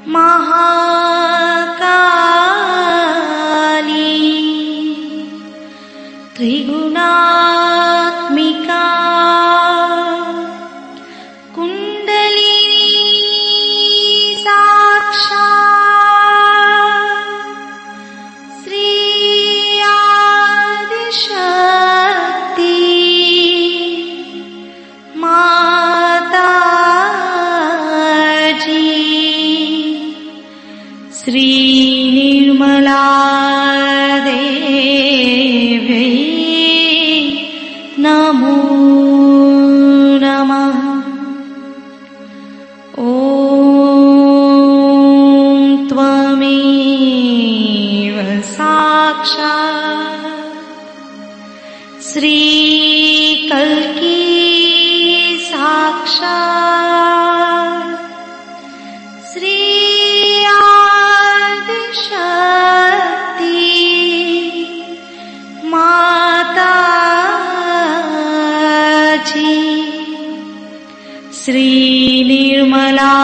महाकाली त्रिगुणात्मिका कुंडलिनी साक्षात् श्री आदिशक्ति माताजी श्री निर्मला देवी नमो नमः। ॐ त्वमेव साक्षात् श्री कल्की साक्षात् श्री आदिशक्ति माताजी श्री निर्मला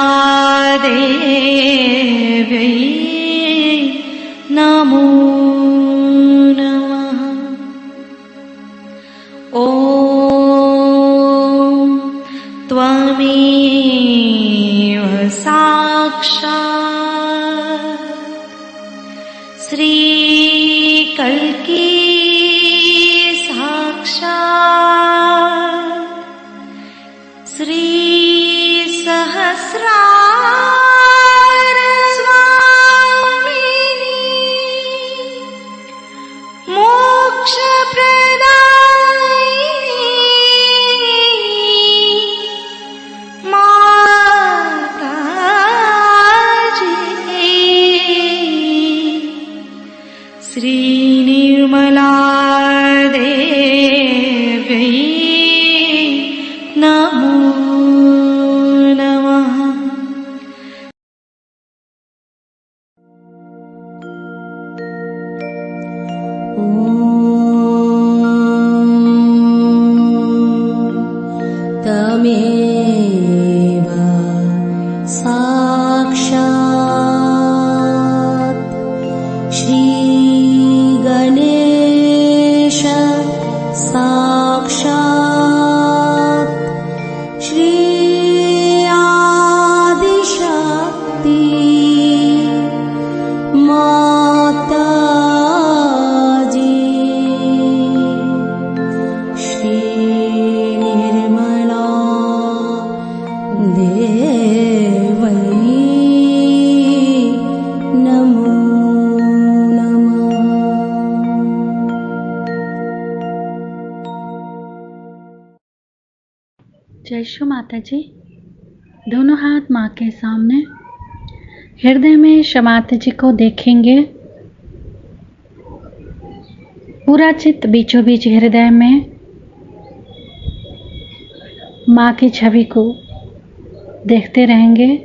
देवी नमो नमः। ॐ त्वमेव साक्षात् श्री कल्की साक्षात् श्री सहस्रार स्वामिनी मोक्ष प्रदायिनी माताजी श्री निर्मला देवी नमो नमः। तमेव साक्षात् श्री गणेश साक्षात् श्री आदिशक्ति माताजी श्री निर्मला देवी नमो नमः। जय श्री माता जी। दोनों हाथ माँ के सामने, हृदय में श्री माता जी को देखेंगे। पूरा चित्त बीचों बीच हृदय में माँ की छवि को देखते रहेंगे।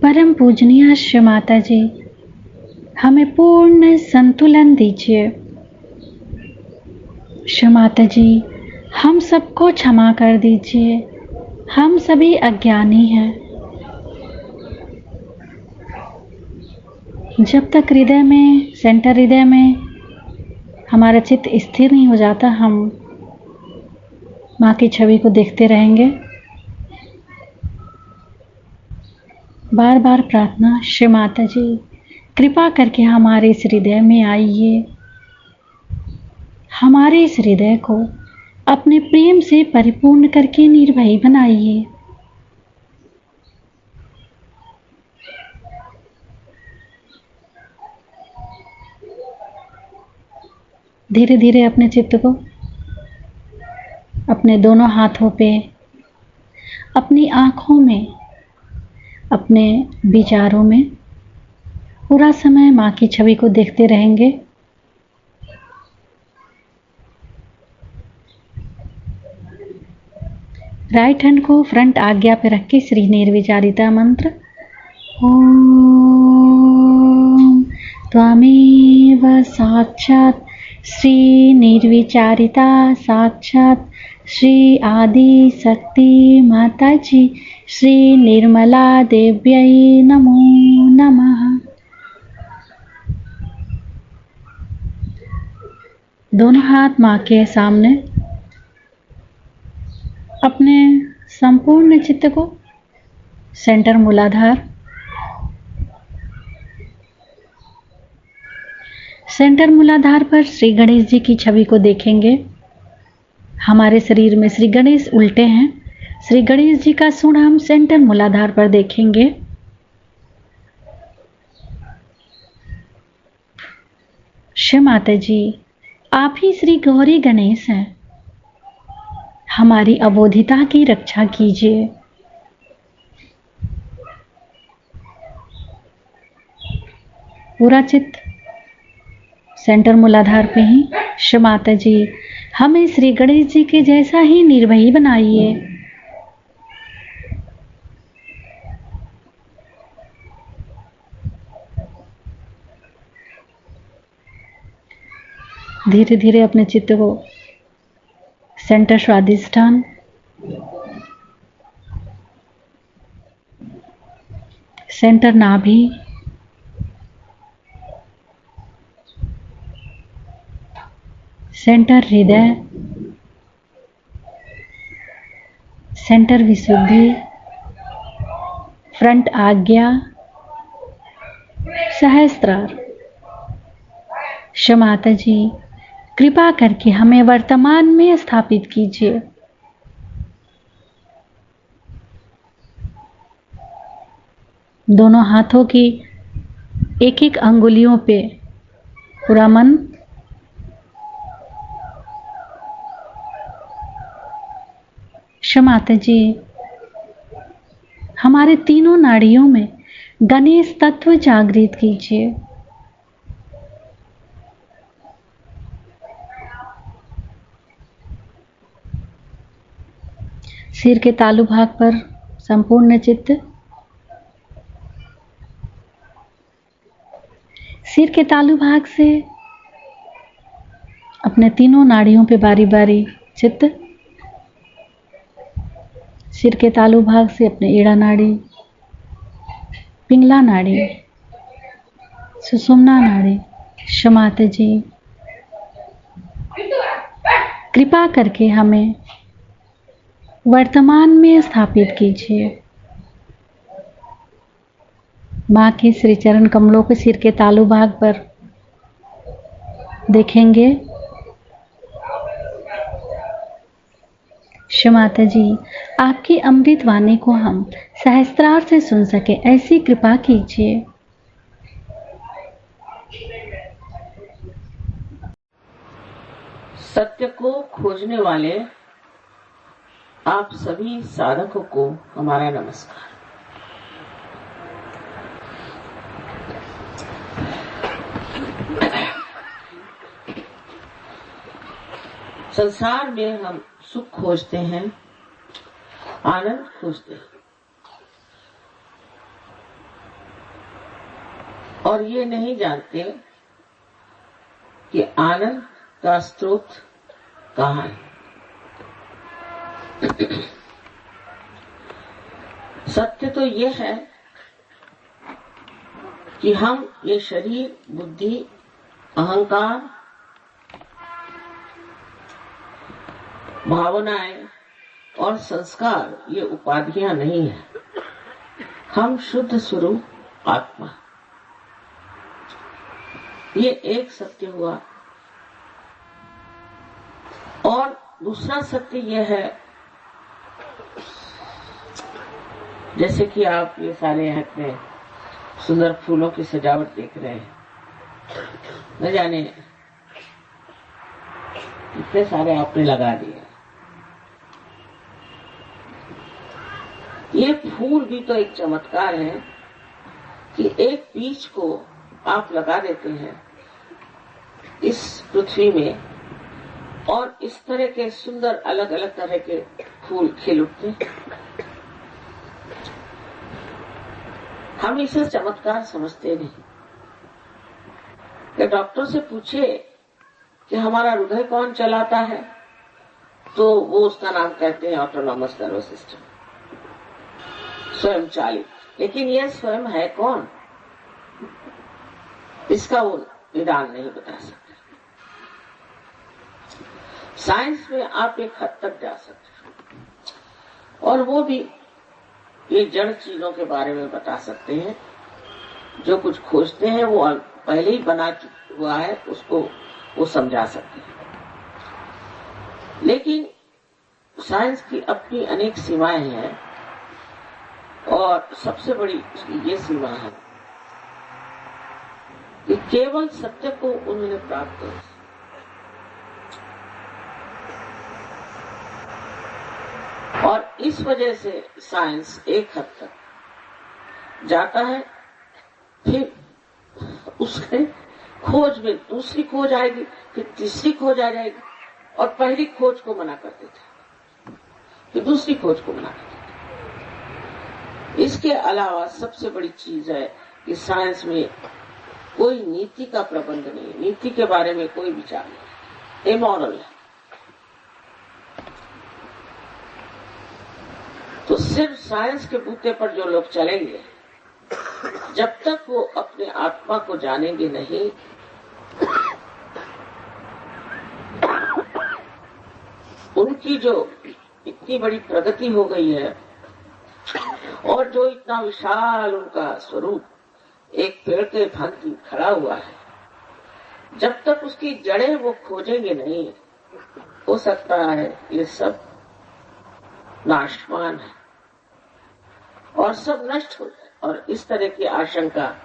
परम पूजनीय श्री माता जी, हमें पूर्ण संतुलन दीजिए। श्री माता जी, हम सबको क्षमा कर दीजिए, हम सभी अज्ञानी हैं। जब तक हृदय में, सेंटर हृदय में हमारा चित्त स्थिर नहीं हो जाता, हम माँ की छवि को देखते रहेंगे। बार बार प्रार्थना, श्री माता जी कृपा करके हमारे इस हृदय में आइए, हमारे इस हृदय को अपने प्रेम से परिपूर्ण करके निर्भय बनाइए। धीरे धीरे अपने चित्त को अपने दोनों हाथों पे, अपनी आँखों में, अपने विचारों में पूरा समय माँ की छवि को देखते रहेंगे। राइट हैंड को फ्रंट आज्ञा पे रख के श्री निर्विचारिता मंत्र ओम त्वमेव साक्षात् श्री निर्विचारिता साक्षात् श्री आदि शक्ति माता जी, श्री निर्मला देव्यै नमो नमः। दोनों हाथ माँ के सामने, अपने संपूर्ण चित्त को सेंटर मूलाधार, सेंटर मूलाधार पर श्री गणेश जी की छवि को देखेंगे। हमारे शरीर में श्री गणेश उल्टे हैं। श्री गणेश जी का सूंड हम सेंटर मूलाधार पर देखेंगे। शिव माता जी, आप ही श्री गौरी गणेश हैं। हमारी अबोधिता की रक्षा कीजिए। पूरा चित्त सेंटर मूलाधार पे ही। शिव माता जी, हमें श्री गणेश जी के जैसा ही निर्भयी बनाइए। धीरे धीरे अपने चित्त को सेंटर स्वादिष्ठान, सेंटर नाभि, सेंटर हृदय, सेंटर विशुद्धि, फ्रंट आज्ञा, सहस्त्रार। शिव माता जी, कृपा करके हमें वर्तमान में स्थापित कीजिए। दोनों हाथों की एक एक अंगुलियों पे पूरा मन शिव माता जी, हमारे तीनों नाड़ियों में गणेश तत्व जागृत कीजिए। सिर के तालु भाग पर संपूर्ण चित्त, सिर के तालु भाग से अपने तीनों नाड़ियों पे बारी बारी चित्त, सिर के तालु भाग से अपने ईड़ा नाड़ी, पिंगला नाड़ी, सुषुम्ना नाड़ी। शिव माता जी, कृपा करके हमें वर्तमान में स्थापित कीजिए। माँ के श्री चरण कमलों के सिर के तालु भाग पर देखेंगे। शिव माता जी, आपकी अमृत वाणी को हम सहस्त्रार से सुन सके, ऐसी कृपा कीजिए। सत्य को खोजने वाले आप सभी साधकों को हमारा नमस्कार। संसार में हम सुख खोजते हैं, आनंद खोजते हैं, और ये नहीं जानते कि आनंद का स्रोत कहाँ है। सत्य तो ये है कि हम ये शरीर, बुद्धि, अहंकार, भावनाएं और संस्कार ये उपाधियां नहीं है। हम शुद्ध स्वरूप आत्मा। ये एक सत्य हुआ। और दूसरा सत्य यह है, जैसे कि आप ये सारे यहाँ पे सुंदर फूलों की सजावट देख रहे हैं, न जाने इतने सारे आपने लगा दिए। ये फूल भी तो एक चमत्कार है कि एक बीज को आप लगा देते हैं इस पृथ्वी में, और इस तरह के सुंदर अलग अलग तरह के फूल खिल उठते। हम इसे चमत्कार समझते नहीं। कि डॉक्टर से पूछे कि हमारा हृदय कौन चलाता है, तो वो उसका नाम कहते हैं ऑटोनॉमस नर्वस सिस्टम, स्वयं चालित। लेकिन यह स्वयं है कौन, इसका वो निदान नहीं बता सकते। साइंस में आप एक हद तक जा सकते हैं, और वो भी ये जड़ चीजों के बारे में बता सकते हैं। जो कुछ खोजते हैं वो पहले ही बना हुआ है, उसको वो समझा सकते हैं। लेकिन साइंस की अपनी अनेक सीमाएं हैं, और सबसे बड़ी उसकी ये सीमा है कि केवल सत्य को उन्होंने प्राप्त किया। और इस वजह से साइंस एक हद तक जाता है, फिर उसके खोज में दूसरी खोज आएगी, फिर तीसरी खोज आ जाएगी, और पहली खोज को मना कर देते, फिर दूसरी खोज को मना कर देते। इसके अलावा सबसे बड़ी चीज है कि साइंस में कोई नीति का प्रबंध नहीं, नीति के बारे में कोई विचार नहीं, इमोरल है। तो सिर्फ साइंस के बूते पर जो लोग चलेंगे, जब तक वो अपने आत्मा को जानेंगे नहीं, उनकी जो इतनी बड़ी प्रगति हो गई है, और जो इतना विशाल उनका स्वरूप एक पेड़ के भांति खड़ा हुआ है, जब तक उसकी जड़ें वो खोजेंगे नहीं, हो सकता है ये सब नाशवान है और सब नष्ट हो जाए। और इस तरह की आशंका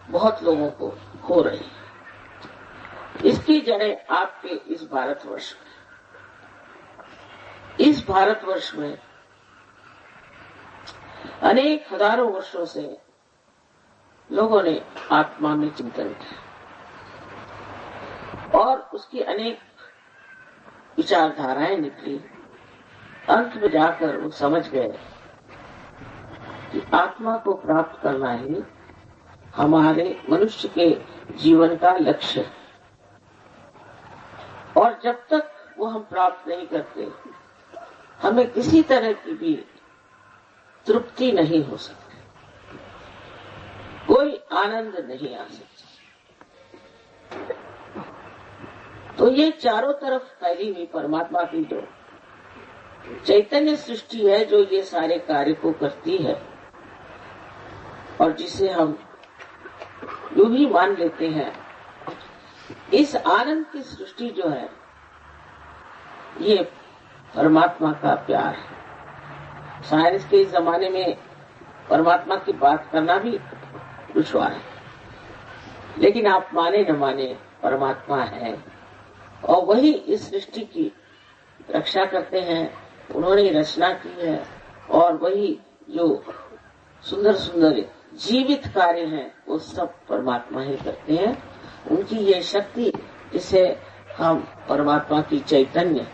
बहुत लोगों को हो रही है। इसकी जड़ें आपके इस भारतवर्ष में अनेक हजारों वर्षों से लोगों ने आत्मा में चिंतन किया, और उसकी अनेक विचारधाराएं निकली। अंत में जाकर वो समझ गए कि आत्मा को प्राप्त करना ही हमारे मनुष्य के जीवन का लक्ष्य है, और जब तक वो हम प्राप्त नहीं करते, हमें किसी तरह की भी तृप्ति नहीं हो सकती, कोई आनंद नहीं आ सकता। तो ये चारों तरफ फैली हुई परमात्मा की जो चैतन्य सृष्टि है, जो ये सारे कार्य को करती है, और जिसे हम यूं ही मान लेते हैं, इस आनंद की सृष्टि जो है, ये परमात्मा का प्यार है। साइंस के इस जमाने में परमात्मा की बात करना भी दुश्वार है, लेकिन आप माने न माने, परमात्मा है, और वही इस सृष्टि की रक्षा करते हैं। उन्होंने रचना की है, और वही जो सुंदर सुंदर जीवित कार्य हैं, वो सब परमात्मा ही करते हैं। उनकी ये शक्ति, जिसे हम परमात्मा की चैतन्य,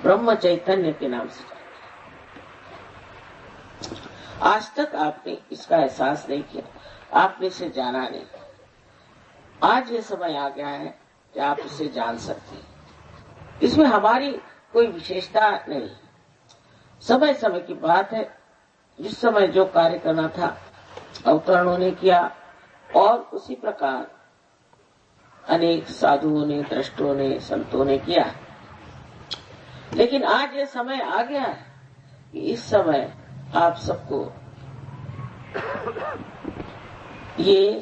ब्रह्म चैतन्य के नाम से जानते हैं। आज तक आपने इसका एहसास नहीं किया, आपने इसे जाना नहीं। आज ये समय आ गया है कि आप इसे जान सकते हैं। इसमें हमारी कोई विशेषता नहीं, समय समय की बात है। जिस समय जो कार्य करना था, अवतरणों ने किया, और उसी प्रकार अनेक साधुओं ने, दृष्टों ने, संतों ने किया। लेकिन आज ये समय आ गया है कि इस समय आप सबको ये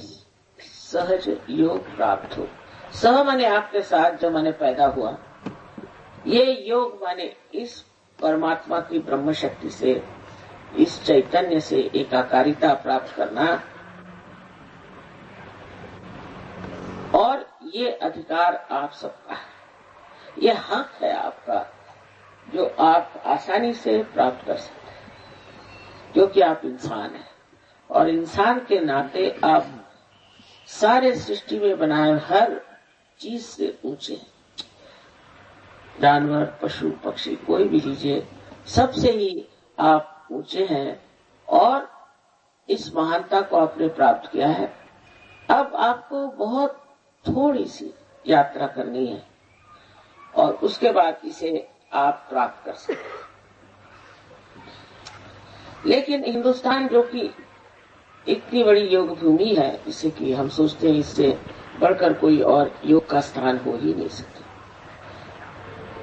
सहज योग प्राप्त हो। सह माने आपके साथ, जो माने पैदा हुआ, ये योग माने इस परमात्मा की ब्रह्म शक्ति से, इस चैतन्य से एकाकारिता प्राप्त करना। और ये अधिकार आप सबका है, ये हक है आपका, जो आप आसानी से प्राप्त कर सकते हैं, क्योंकि आप इंसान हैं, और इंसान के नाते आप सारे सृष्टि में बनाए हर चीज से ऊंचे हैं। जानवर, पशु, पक्षी, कोई भी लीजिए, सबसे ही आप ऊंचे हैं, और इस महानता को आपने प्राप्त किया है। अब आपको बहुत थोड़ी सी यात्रा करनी है, और उसके बाद इसे आप प्राप्त कर सकते। लेकिन हिंदुस्तान जो कि इतनी बड़ी योग भूमि है, जिसे कि हम सोचते हैं इससे बढ़कर कोई और योग का स्थान हो ही नहीं सकता।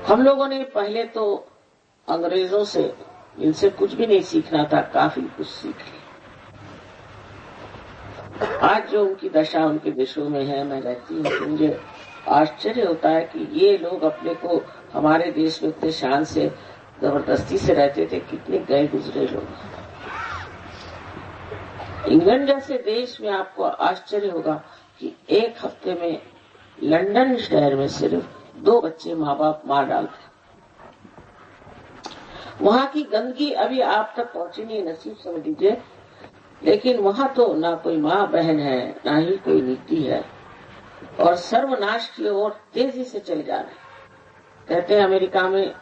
हम लोगों ने पहले तो अंग्रेजों से, इनसे कुछ भी नहीं सीखना था, काफी कुछ सीख लिया। आज जो उनकी दशा उनके देशों में है, मैं रहती हूँ तो मुझे आश्चर्य होता है कि ये लोग अपने को हमारे देश में इतने शान से जबरदस्ती से रहते थे, कितने गए गुजरे लोग। इंग्लैंड जैसे देश में आपको आश्चर्य होगा कि एक हफ्ते में लंदन शहर में सिर्फ 2 बच्चे माँ बाप मार डालते। वहां की गंदगी अभी आप तक पहुंची नहीं, नसीब समझ लीजिए। लेकिन वहां तो ना कोई माँ बहन है, ना ही कोई नीति है, और सर्वनाश की ओर तेजी से चले जा रहे हैं। कहते हैं अमेरिका में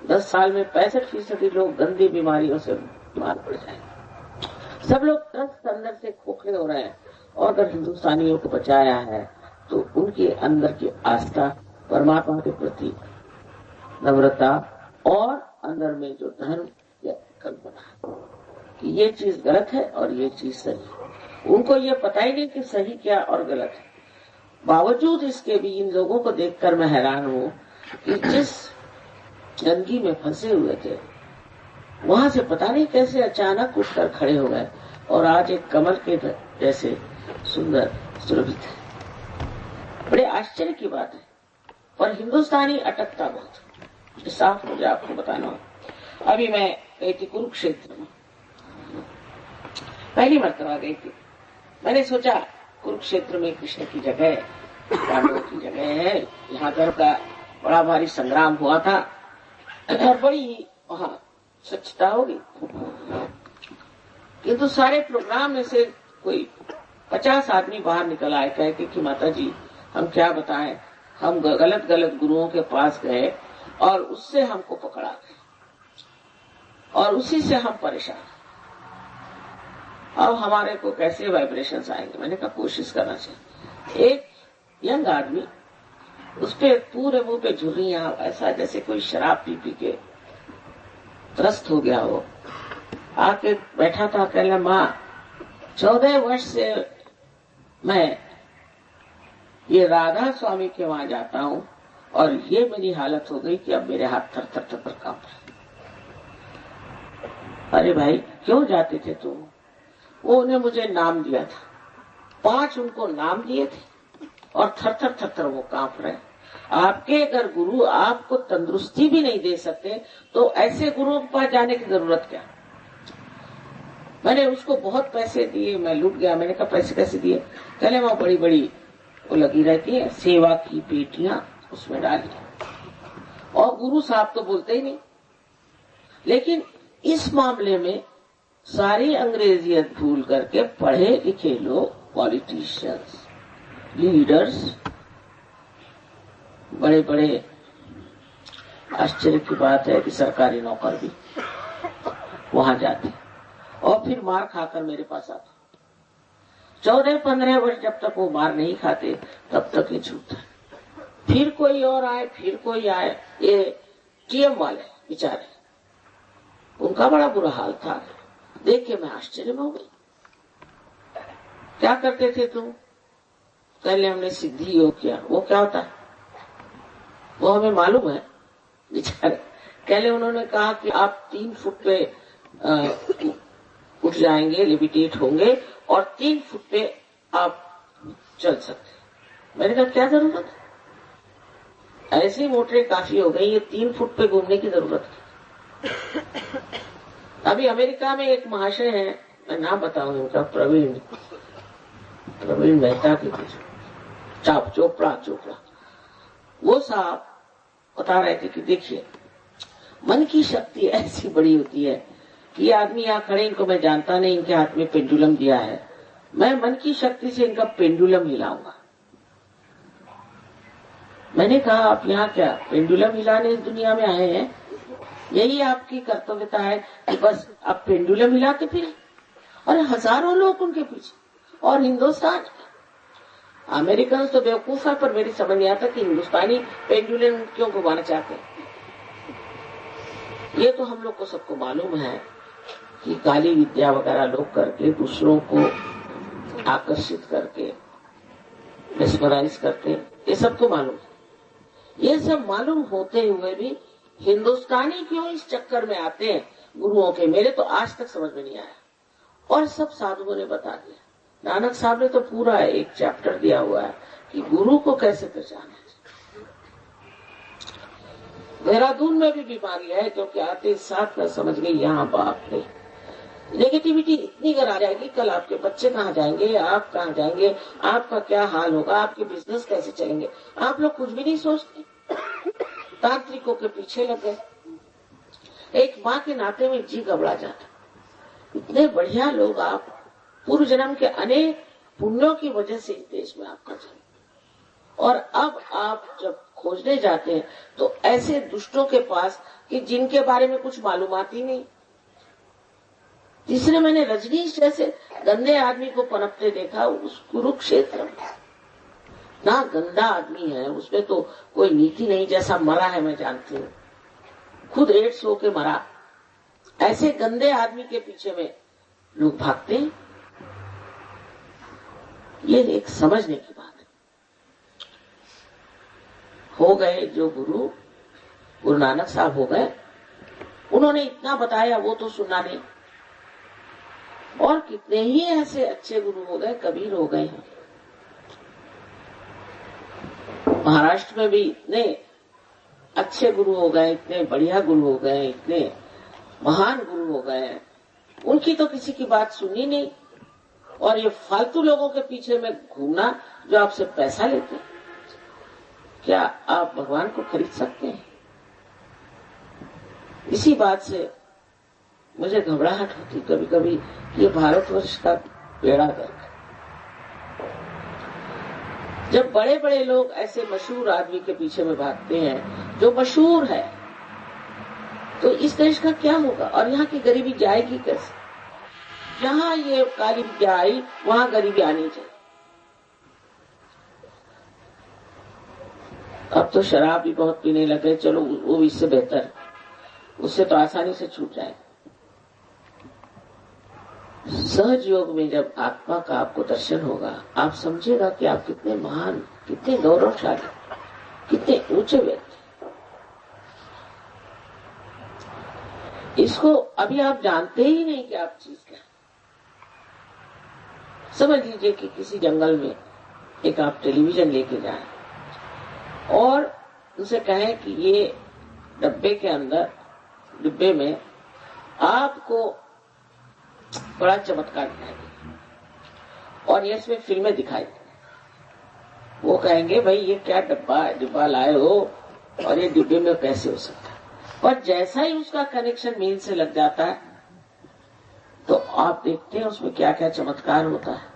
10 साल में 65% लोग गंदी बीमारियों से बीमार पड़ जाएंगे। सब लोग त्रस्त अंदर से खोखले हो रहे हैं, और अगर हिंदुस्तानियों को बचाया है तो उनके अंदर की आस्था, परमात्मा के प्रति नम्रता, और अंदर में जो धर्म या कल्पना है कि ये चीज गलत है और ये चीज सही है, उनको ये पता ही नहीं कि सही क्या और गलत है। बावजूद इसके भी इन लोगों को देखकर मैं हैरान हूँ कि जिस गंदगी में फंसे हुए थे, वहां से पता नहीं कैसे अचानक उठकर खड़े हो गए और आज एक कमल के जैसे सुंदर सुरभित है। बड़े आश्चर्य की बात है। पर हिंदुस्तानी अटकता बहुत, साफ मुझे आपको बताना हो। अभी मैं गई थी कुरुक्षेत्र में, पहली मर्तबा गई थी। मैंने सोचा कुरुक्षेत्र में कृष्ण की जगह, पांडवों की जगह है, यहाँ धर्म का बड़ा भारी संग्राम हुआ था और बड़ी वहाँ स्वच्छता होगी। किंतु सारे प्रोग्राम में से कोई 50 आदमी बाहर निकल आए, कहते कि माता जी हम क्या बताएं, हम गलत गुरुओं के पास गए और उससे हमको पकड़ा गए और उसी से हम परेशान। अब हमारे को कैसे वाइब्रेशंस आएंगे। मैंने कहा कोशिश करना चाहिए। एक यंग आदमी, उस पे पूरे मुंह पे झुर्रियां, ऐसा जैसे कोई शराब पी पी के त्रस्त हो गया हो, आके बैठा था। कहना माँ 14 वर्ष से मैं ये राधा स्वामी के वहां जाता हूँ और ये मेरी हालत हो गई कि अब मेरे हाथ थर थर थर कांप रहे। अरे भाई क्यों जाते थे तुम? वो उन्हें मुझे नाम दिया था, 5 उनको नाम दिए थे और थर थर थर थर वो कांप रहे। आपके अगर गुरु आपको तंदुरुस्ती भी नहीं दे सकते तो ऐसे गुरुओं के पास जाने की जरूरत क्या? मैंने उसको बहुत पैसे दिए, मैं लूट गया। मैंने कहा पैसे कैसे दिए? कहले वहां बड़ी बड़ी वो लगी रहती है सेवा की पेटियां, उसमें डाली। और गुरु साहब तो बोलते ही नहीं। लेकिन इस मामले में सारी अंग्रेजियत भूल करके पढ़े लिखे लोग, पॉलिटिशियंस, लीडर्स, बड़े बड़े, आश्चर्य की बात है कि सरकारी नौकर भी वहां जाते और फिर मार खाकर मेरे पास आते। 14-15 वर्ष जब तक वो मार नहीं खाते तब तक ये छूटता है। फिर कोई और आए, फिर कोई आए। ये टीएम वाले बेचारे, उनका बड़ा बुरा हाल था। देख के मैं आश्चर्य में हो गई। क्या करते थे तुम? पहले हमने सिद्धि योग किया। वो क्या होता है वो हमें मालूम है बेचारे। पहले उन्होंने कहा कि आप 3 फुट पे उठ जाएंगे, लिविटेट होंगे और 3 फुट पे आप चल सकते। मैंने कहा क्या जरूरत है, ऐसी मोटरें काफी हो गई, ये 3 फुट पे घूमने की जरूरत है। अभी अमेरिका में एक महाशय है, मैं नाम बताऊंगा उनका, प्रवीण मेहता के कुछ चोपड़ा। वो साहब बता रहे थे कि देखिए मन की शक्ति ऐसी बड़ी होती है कि ये आदमी यहाँ खड़े, इनको मैं जानता नहीं, इनके हाथ में पेंडुलम दिया है, मैं मन की शक्ति से इनका पेंडुलम हिलाऊंगा। मैंने कहा आप यहाँ क्या पेंडुलम हिलाने इस दुनिया में आए हैं? यही आपकी कर्तव्यता है कि बस आप पेंडुलम हिलाते फिर। और हजारों लोग उनके पीछे। और हिंदुस्तान, अमेरिकन तो बेवकूफ है, पर मेरी समझ नहीं आता कि हिंदुस्तानी पेंडुलम क्यों घुमाना चाहते हैं। ये तो हम लोग को सबको मालूम है कि काली विद्या वगैरह लोग करके दूसरों को आकर्षित करके मेस्मराइज करते, ये सबको मालूम है। ये सब मालूम होते हुए भी हिंदुस्तानी क्यों इस चक्कर में आते हैं गुरुओं के, मेरे तो आज तक समझ में नहीं आया। और सब साधुओं ने बता दिया। नानक साहब ने तो पूरा एक चैप्टर दिया हुआ है कि गुरु को कैसे पहचाना। देहरादून में भी बीमारी है, क्योंकि आते साथ में समझ गई यहाँ बाप नहीं, नेगेटिविटी इतनी करा जाएगी, कल आपके बच्चे कहाँ जाएंगे, आप कहाँ जाएंगे, आपका क्या हाल होगा, आपके बिजनेस कैसे चलेंगे। आप लोग कुछ भी नहीं सोचते, तांत्रिकों के पीछे लग गए। एक माँ के नाते में जी घबरा जाता। इतने बढ़िया लोग आप, पूर्व जन्म के अनेक पुण्यों की वजह से इस देश में आपका जन्म, और अब आप जब खोजने जाते हैं तो ऐसे दुष्टों के पास कि जिनके बारे में कुछ मालूमात ही नहीं। तीसरे मैंने रजनीश जैसे गंदे आदमी को पनपते देखा उस कुरुक्षेत्र में। ना गंदा आदमी है, उसमें तो कोई नीति नहीं, जैसा मरा है मैं जानती हूँ, खुद एड्स होके मरा। ऐसे गंदे आदमी के पीछे में लोग भागते हैं। ये एक समझने की बात है। हो गए जो गुरु नानक साहब हो गए, उन्होंने इतना बताया, वो तो सुनना नहीं। और कितने ही ऐसे अच्छे गुरु हो गए, कबीर हो गए हैं। महाराष्ट्र में भी इतने अच्छे गुरु हो गए, इतने बढ़िया गुरु हो गए, इतने महान गुरु हो गए, उनकी तो किसी की बात सुनी नहीं। और ये फालतू लोगों के पीछे में घूमना जो आपसे पैसा लेते हैं, क्या आप भगवान को खरीद सकते हैं? इसी बात से मुझे घबराहट होती कभी कभी, ये भारतवर्ष का बेड़ा गर्क। जब बड़े बड़े लोग ऐसे मशहूर आदमी के पीछे में भागते हैं जो मशहूर है, तो इस देश का क्या होगा? और यहाँ की गरीबी जाएगी कैसे? जहाँ ये काली विद्या आई वहाँ गरीबी आनी चाहिए। अब तो शराब भी बहुत पीने लगे, चलो वो इससे बेहतर, उससे तो आसानी से छूट जाए। सहज योग में जब आत्मा का आपको दर्शन होगा, आप समझेगा कि आप कितने महान, कितने गौरवशाली, कितने ऊंचे व्यक्ति। इसको अभी आप जानते ही नहीं कि आप चीज क्या। समझ लीजिए कि किसी जंगल में एक आप टेलीविजन लेके जाएं और उनसे कहें कि ये डिब्बे में आपको बड़ा चमत्कार दिखाई दे और ये इसमें फिल्में दिखाई दे। वो कहेंगे भाई ये क्या डिब्बा लाए हो और ये डिब्बे में कैसे हो सकता है। पर जैसा ही उसका कनेक्शन मीन से लग जाता है तो आप देखते हैं उसमें क्या क्या चमत्कार होता है।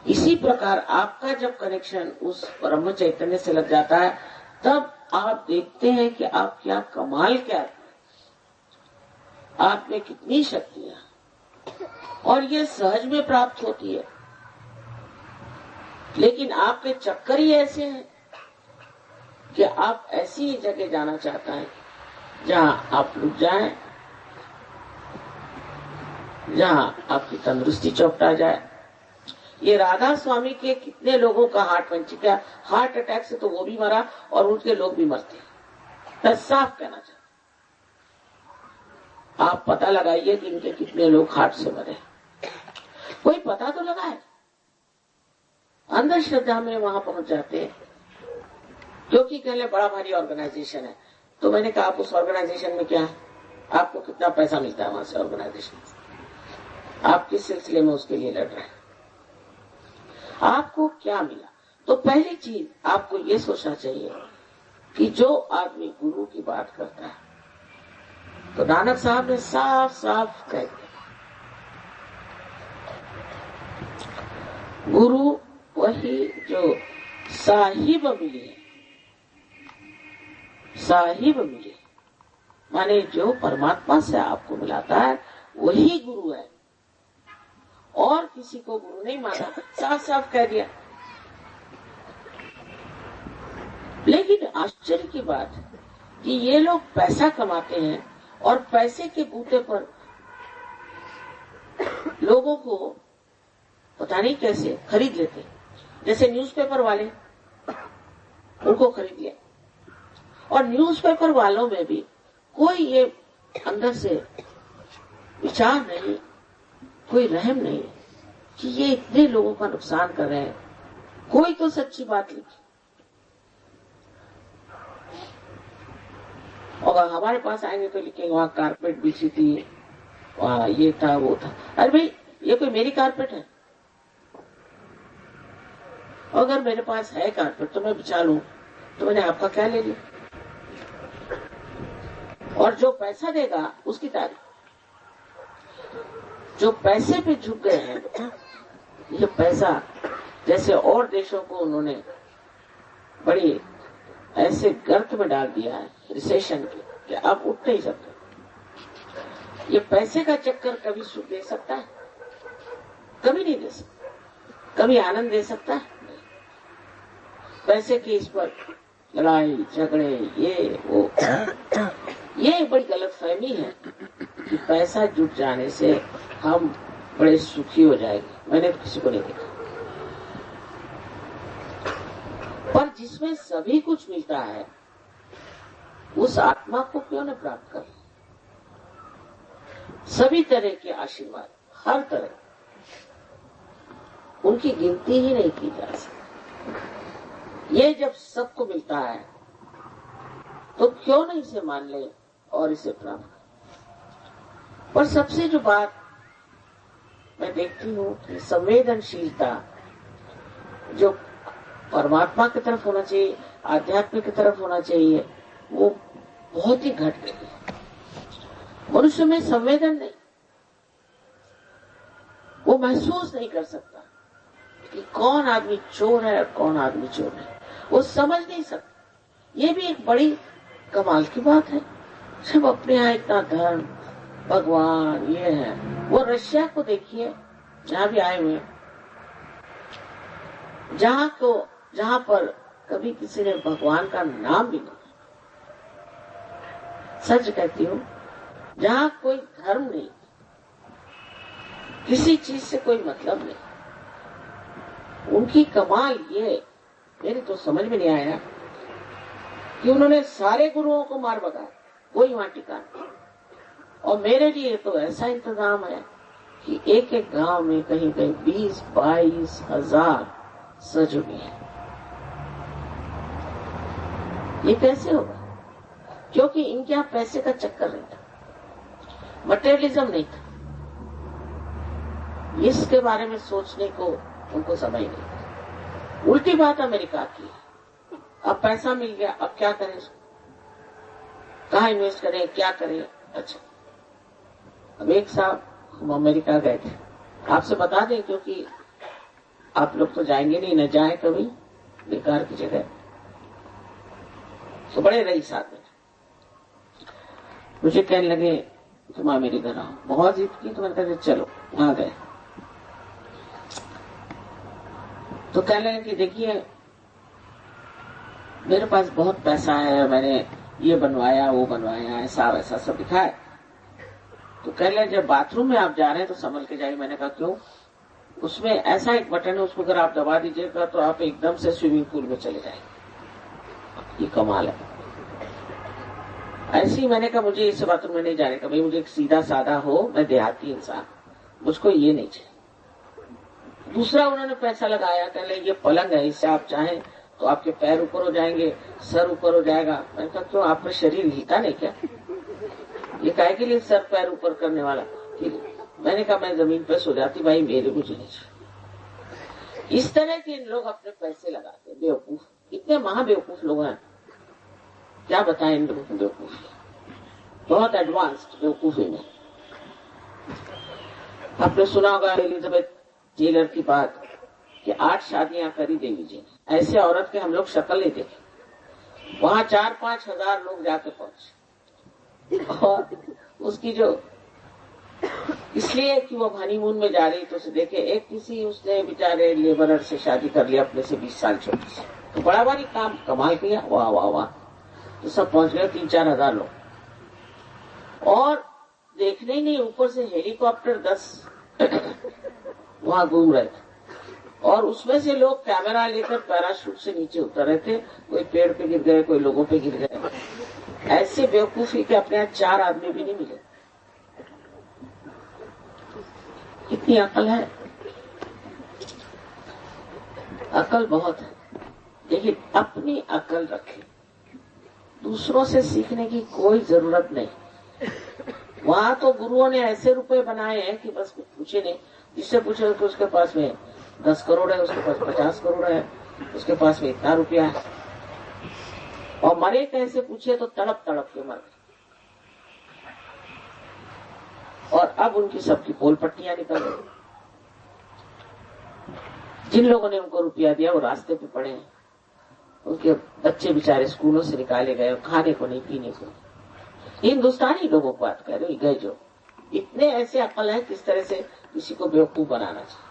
इसी प्रकार आपका जब कनेक्शन उस ब्रह्म चैतन्य से लग जाता है, तब आप देखते हैं कि आप क्या कमाल, क्या आप में कितनी शक्तियां, और ये सहज में प्राप्त होती है। लेकिन आपके चक्कर ही ऐसे हैं कि आप ऐसी जगह जाना चाहता है जहां आप रुक जाएं, जहां आपकी तंदुरुस्ती चौपटा जाए। ये राधा स्वामी के कितने लोगों का हार्ट पंची, क्या हार्ट अटैक से तो वो भी मरा और उनके लोग भी मरते हैं। मैं साफ कहना चाहता, आप पता लगाइए कि इनके कितने लोग हार्ट से मरे। कोई पता तो लगाए। अंधश्रद्धा में वहां पहुंच जाते हैं क्योंकि कहले बड़ा भारी ऑर्गेनाइजेशन है। तो मैंने कहा आप उस ऑर्गेनाइजेशन में क्या है, आपको कितना पैसा मिलता है वहां से ऑर्गेनाइजेशन से, आप किस सिलसिले में उसके लिए लड़ रहे हैं, आपको क्या मिला। तो पहली चीज आपको ये सोचना चाहिए कि जो आदमी गुरु की बात करता है, तो नानक साहब ने साफ साफ कह दिया, गुरु वही जो साहिब मिले, साहिब मिले माने जो परमात्मा से आपको मिलाता है वही गुरु है, और किसी को गुरु नहीं माना। साफ साफ कह दिया। लेकिन आश्चर्य की बात कि ये लोग पैसा कमाते हैं और पैसे के बूते पर लोगों को पता नहीं कैसे खरीद लेते। जैसे न्यूज़पेपर वाले, उनको खरीद लिया। और न्यूज़पेपर वालों में भी कोई ये अंदर से विचार नहीं, कोई रहम नहीं कि ये इतने लोगों का नुकसान कर रहे हैं। कोई तो सच्ची बात लिखी। और हमारे पास आएंगे तो लिखेंगे वहां कारपेट बिछी थी, वहां ये था वो था। अरे भाई, ये कोई मेरी कारपेट है? अगर मेरे पास है कारपेट तो मैं बिछा लूं, तो मैंने आपका क्या ले लिया? और जो पैसा देगा उसकी तारीफ। जो पैसे पे झुक गए हैं, ये पैसा जैसे और देशों को उन्होंने बड़ी ऐसे गर्त में डाल दिया है रिसेशन के, कि आप उठ नहीं सकते। ये पैसे का चक्कर कभी सुख दे सकता है? कभी नहीं दे सकता। कभी आनंद दे सकता है? नहीं। पैसे की इस पर लड़ाई झगड़े ये वो, ये एक बड़ी गलत फहमी है कि पैसा जुट जाने से हम बड़े सुखी हो जाएंगे। मैंने तो किसी को नहीं देखा। पर जिसमें सभी कुछ मिलता है, उस आत्मा को क्यों न प्राप्त कर? सभी तरह के आशीर्वाद, हर तरह, उनकी गिनती ही नहीं की जा सकती। ये जब सबको मिलता है तो क्यों नहीं इसे मान ले और इसे प्राप्त कर? पर सबसे जो बात मैं देखती हूँ कि संवेदनशीलता जो परमात्मा की तरफ होना चाहिए, आध्यात्म की तरफ होना चाहिए, वो बहुत ही घट गई है। मनुष्य में संवेदन नहीं, वो महसूस नहीं कर सकता कि कौन आदमी चोर है और कौन आदमी चोर है। वो समझ नहीं सकता। ये भी एक बड़ी कमाल की बात है। सब अपने यहाँ इतना धर्म, भगवान ये है। वो रशिया को देखिए, जहाँ भी आए हुए, जहाँ पर कभी किसी ने भगवान का नाम भी नहीं, सच कहती हूँ, जहाँ कोई धर्म नहीं, किसी चीज से कोई मतलब नहीं, उनकी कमाल ये मेरी तो समझ में नहीं आया कि उन्होंने सारे गुरुओं को मार भगाया, कोई वहां टिका नहीं। और मेरे लिए तो ऐसा इंतजाम है कि एक एक गांव में कहीं कहीं 20-22 हजार सजुगे हैं। ये कैसे होगा? क्योंकि इनके यहाँ पैसे का चक्कर नहीं था, मटेरियलिज्म नहीं था। इसके बारे में सोचने को उनको समय नहीं था। उल्टी बात अमेरिका की, अब पैसा मिल गया, अब क्या करें, कहाँ इन्वेस्ट करें, क्या करें? अच्छा, अब एक साहब हम अमेरिका गए थे, आपसे बता दें क्योंकि आप लोग तो जाएंगे नहीं, न जाए कभी बेकार की जगह। तो बड़े रईस आदमी मुझे कहने लगे तुम मेरे घर आओ, बहुत जिद की तो मैंने कहा चलो। वहां गए तो कहने लगे कि देखिए मेरे पास बहुत पैसा है, मैंने ये बनवाया वो बनवाया, ऐसा वैसा सब दिखाया। तो कहने लगे जब बाथरूम में आप जा रहे हैं तो संभल के जाइए। मैंने कहा क्यों? उसमें ऐसा एक बटन है, उसको अगर आप दबा दीजिएगा तो आप एकदम से स्विमिंग पूल में चले जाएंगे। ये कमाल है। ऐसी मैंने कहा मुझे इस बाथरूम में नहीं जाने का, भाई मुझे एक सीधा साधा हो, मैं देहाती इंसान, मुझको ये नहीं चाहिए। दूसरा उन्होंने पैसा लगाया, कह ले ये पलंग है, इससे आप चाहें तो आपके पैर ऊपर हो जाएंगे, सर ऊपर हो जाएगा। मैंने कहा क्यों, आपका शरीर हिलता नहीं क्या? ये काहे के लिए सर पैर ऊपर करने वाला? मैंने कहा मैं जमीन पे सो जाती, भाई मेरे मुझे नहीं चाहिए। इस तरह के लोग अपने पैसे लगाते, बेवकूफ, इतने महाबेवकूफ लोग हैं, क्या बताएं इन लोगों को बेवकूफ, बहुत एडवांस्ड बेवकूफी में। आपने सुना होगा एलिजाबेथ टेलर की बात कि 8 शादियां करी देवी जी ने। ऐसे औरत के हम लोग शक्ल नहीं देखे। वहां 4-5 हजार लोग जाके पहुंचे, और उसकी जो इसलिए कि वो हनीमून में जा रही तो उसे देखे एक किसी उसने बेचारे लेबरर से शादी कर लिया, अपने से 20 साल छोटी से। तो बड़ा भारी काम कमाल किया, वाह वाह वाह। तो सब पहुंच गए 3-4 हजार लोग, और देखने ही नहीं, ऊपर से हेलीकॉप्टर 10 वहां घूम रहे थे और उसमें से लोग कैमरा लेकर पैराशूट से नीचे उतर रहे थे। कोई पेड़ पे गिर गए, कोई लोगों पे गिर गए। ऐसे बेवकूफी के अपने यहाँ 4 आदमी भी नहीं मिले। कितनी अकल है, अकल बहुत है, लेकिन अपनी अकल रखें। दूसरों से सीखने की कोई जरूरत नहीं। वहां तो गुरुओं ने ऐसे रुपए बनाए हैं कि बस कुछ पूछे नहीं। जिससे पूछे तो उसके पास में 10 करोड़ है, उसके पास 50 करोड़ है, उसके पास में इतना रुपया है। और मरे कैसे पूछे तो तड़प तड़प के मर गए। और अब उनकी सबकी पोल पट्टियां निकल गई। जिन लोगों ने उनको रुपया दिया वो रास्ते पे पड़े हैं। उनके बच्चे बेचारे स्कूलों से निकाले गए, खाने को नहीं, पीने को। हिंदुस्तानी लोगों को बात कर रहे हो, गए जो इतने ऐसे अकल है किस तरह से किसी को बेवकूफ बनाना चाहिए।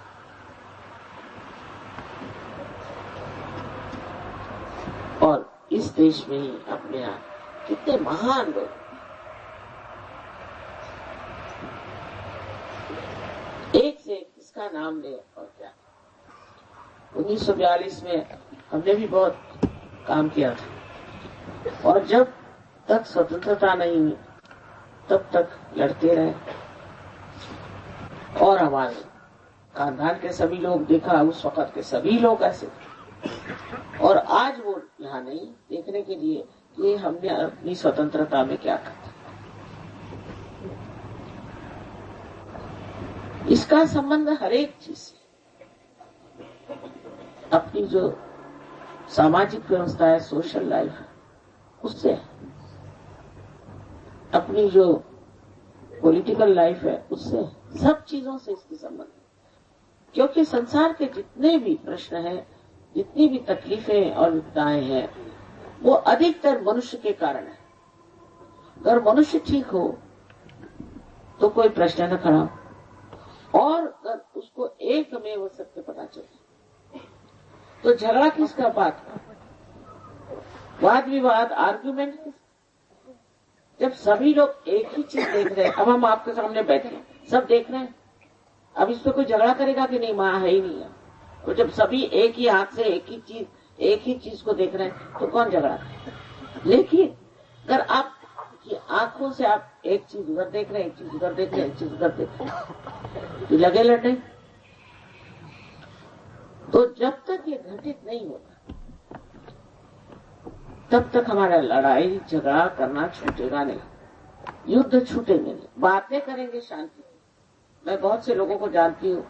और इस देश में ही अपने यहाँ कितने महान लोग, एक से एक इसका नाम ले और क्या। 1942 में हमने भी बहुत काम किया था और जब तक स्वतंत्रता नहीं हुई तब तक लड़ते रहे। और हमारे खानदान के सभी लोग, देखा उस वक्त के सभी लोग ऐसे थे। और आज वो यहाँ नहीं, देखने के लिए कि हमने अपनी स्वतंत्रता में क्या कहा। इसका संबंध हर एक चीज से, अपनी जो सामाजिक व्यवस्था है, सोशल लाइफ है, उससे, अपनी जो पॉलिटिकल लाइफ है उससे, सब चीजों से इसकी संबंध। क्योंकि संसार के जितने भी प्रश्न हैं, जितनी भी तकलीफें और विपदाएं हैं, वो अधिकतर मनुष्य के कारण है। अगर मनुष्य ठीक हो तो कोई प्रश्न न खड़ा, और अगर उसको एक में वो सत्य पता चले तो झगड़ा किसका बात का, वाद विवाद, आर्ग्यूमेंट किसका। जब सभी लोग एक ही चीज देख रहे हैं, अब हम आपके सामने बैठे सब देख रहे हैं, अब इस पे कोई झगड़ा करेगा कि नहीं, मां है ही नहीं है। तो जब सभी एक ही आंख से एक ही चीज को देख रहे हैं तो कौन झगड़ा करेगा। लेकिन अगर आप की आंखों से आप एक चीज उधर देख रहे हैं, एक चीज उधर देख रहे हैं, एक चीज उधर देख रहे हैं, तो लगे लड़ने। तो जब तक ये घटित नहीं होता तब तक हमारा लड़ाई झगड़ा करना छूटेगा नहीं, युद्ध छूटेंगे नहीं। बातें करेंगे शांति। मैं बहुत से लोगों को जानती हूँ